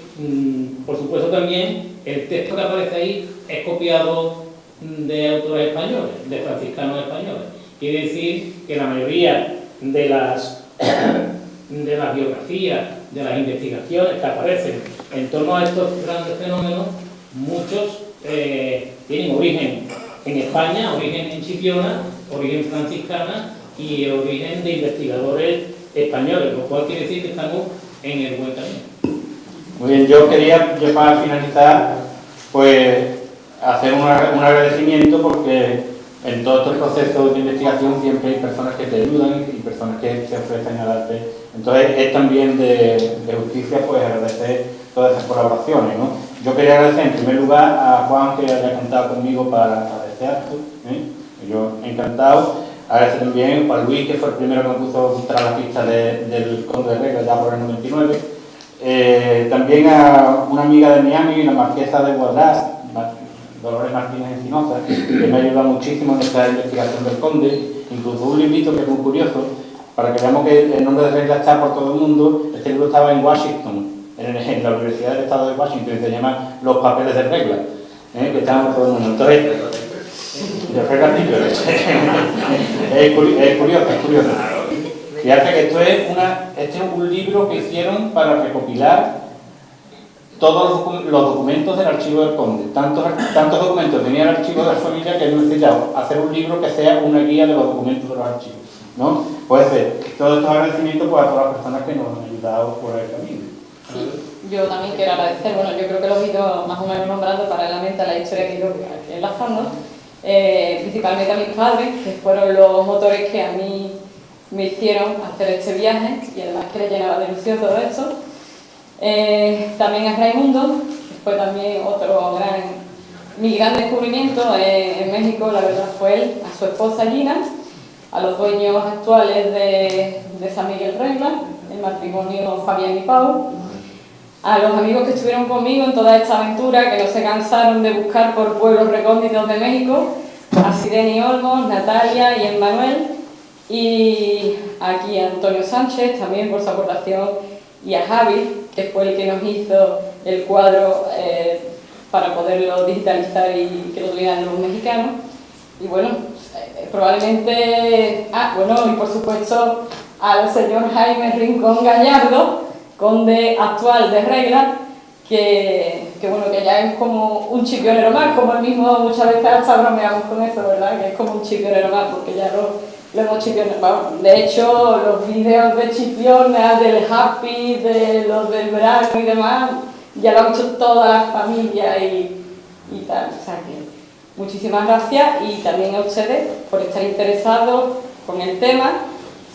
por supuesto también el texto que aparece ahí es copiado de autores españoles, de franciscanos españoles. Quiere decir que la mayoría de las biografías, de las investigaciones que aparecen en torno a estos grandes fenómenos, muchos tienen origen en España, origen en Chipiona, origen franciscana y origen de investigadores españoles, lo cual quiere decir que estamos en el buen camino. Muy bien, yo para finalizar, pues hacer un agradecimiento, porque en todo este proceso de investigación siempre hay personas que te ayudan y personas que se ofrecen a darte. Entonces es también de justicia pues agradecer todas esas colaboraciones, ¿no? Yo quería agradecer en primer lugar a Juan, que haya contado conmigo para este acto, yo encantado. Agradecer también a Juan Luis, que fue el primero que me puso tras la pista del Conde de Regla ya por el 99. También a una amiga de Miami, la marquesa de Guadalás, Dolores Martínez Encinosa, que me ha ayudado muchísimo en esta investigación del Conde. Incluso un librito que es muy curioso, para que veamos que el nombre de Regla está por todo el mundo. Este libro estaba en Washington, en la Universidad del Estado de Washington, y se llama Los papeles de Regla, que estaban por todo el mundo. Entonces, de Regla es curioso. Fíjate que esto es un libro que hicieron para recopilar todos los documentos del archivo del Conde. Tantos documentos tenía el archivo de la familia que necesitaba hacer un libro que sea una guía de los documentos de los archivos, ¿no? Puede ser. Todos estos agradecimientos pues, a todas las personas que nos han ayudado por el camino. Sí, yo también quiero agradecer, bueno, yo creo que lo he ido más o menos nombrando paralelamente a la historia que he ido enlazando, principalmente a mis padres, que fueron los motores que a mí me hicieron hacer este viaje y además que le llenaba de ilusión todo esto. También a Raimundo, que fue también mi gran descubrimiento en México, la verdad fue él, a su esposa Gina, a los dueños actuales de San Miguel Regla, el matrimonio Fabián y Pau, a los amigos que estuvieron conmigo en toda esta aventura, que no se cansaron de buscar por pueblos recónditos de México, a Sireni Olmos, Natalia y Emmanuel, y aquí a Antonio Sánchez también por su aportación, y a Javi, que fue el que nos hizo el cuadro para poderlo digitalizar y que lo tuvieran los mexicanos. Y bueno, probablemente... y por supuesto al señor Jaime Rincón Gallardo, conde actual de Regla, que bueno, que ya es como un chipionero más, como él mismo muchas veces hasta bromeamos con eso, ¿verdad? Que es como un chipionero más, porque ya lo hemos chipionado. De hecho, los vídeos de Chipiona, del Happy, de los del verano y demás, ya lo han hecho toda la familia y tal. O sea que muchísimas gracias, y también a ustedes por estar interesados con el tema,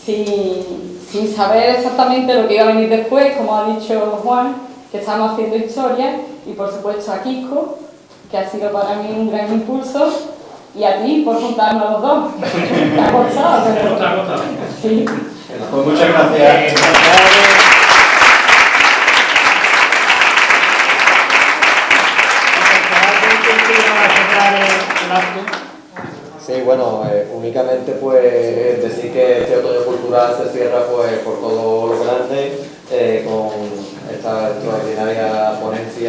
sin saber exactamente lo que iba a venir después, como ha dicho Juan, que estamos haciendo historia, y por supuesto a Kiko, que ha sido para mí un gran impulso, y a ti por juntarnos los dos. ¿Te ha costado? Sí. Pues muchas gracias. Sí, bueno, únicamente pues decir que este otoño cultural se cierra pues por todo lo grande con esta extraordinaria ponencia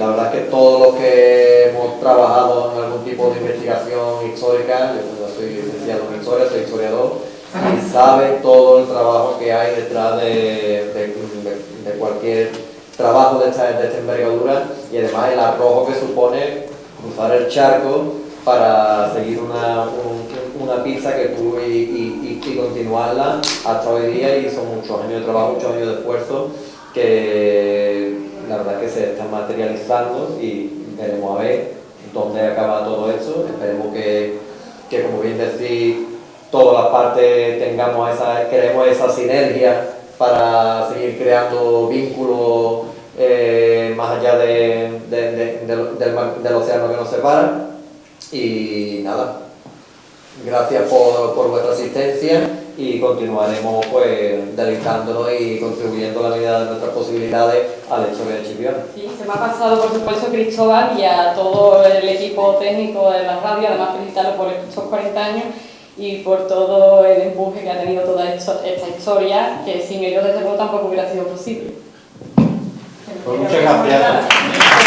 la verdad es que todos los que hemos trabajado en algún tipo de investigación histórica, yo soy licenciado en historia, soy historiador, y sabe todo el trabajo que hay detrás de cualquier trabajo de esta envergadura, y además el arrojo que supone cruzar el charco para seguir una pizza que tuvo y continuarla hasta hoy día, y son muchos años de trabajo, muchos años de esfuerzo que la verdad que se están materializando, y veremos a ver dónde acaba todo eso. Esperemos que como bien decís, todas las partes queremos esa sinergia para seguir creando vínculos más allá del océano que nos separa. Y nada, gracias por vuestra asistencia, y continuaremos pues deleitándonos y contribuyendo a la medida de nuestras posibilidades a la historia de Chipiona. Sí, se me ha pasado por supuesto Cristóbal y a todo el equipo técnico de la radio, además felicitarlo por estos 40 años y por todo el empuje que ha tenido toda esta historia, que sin ellos desde luego tampoco hubiera sido posible. Pues muchas gracias.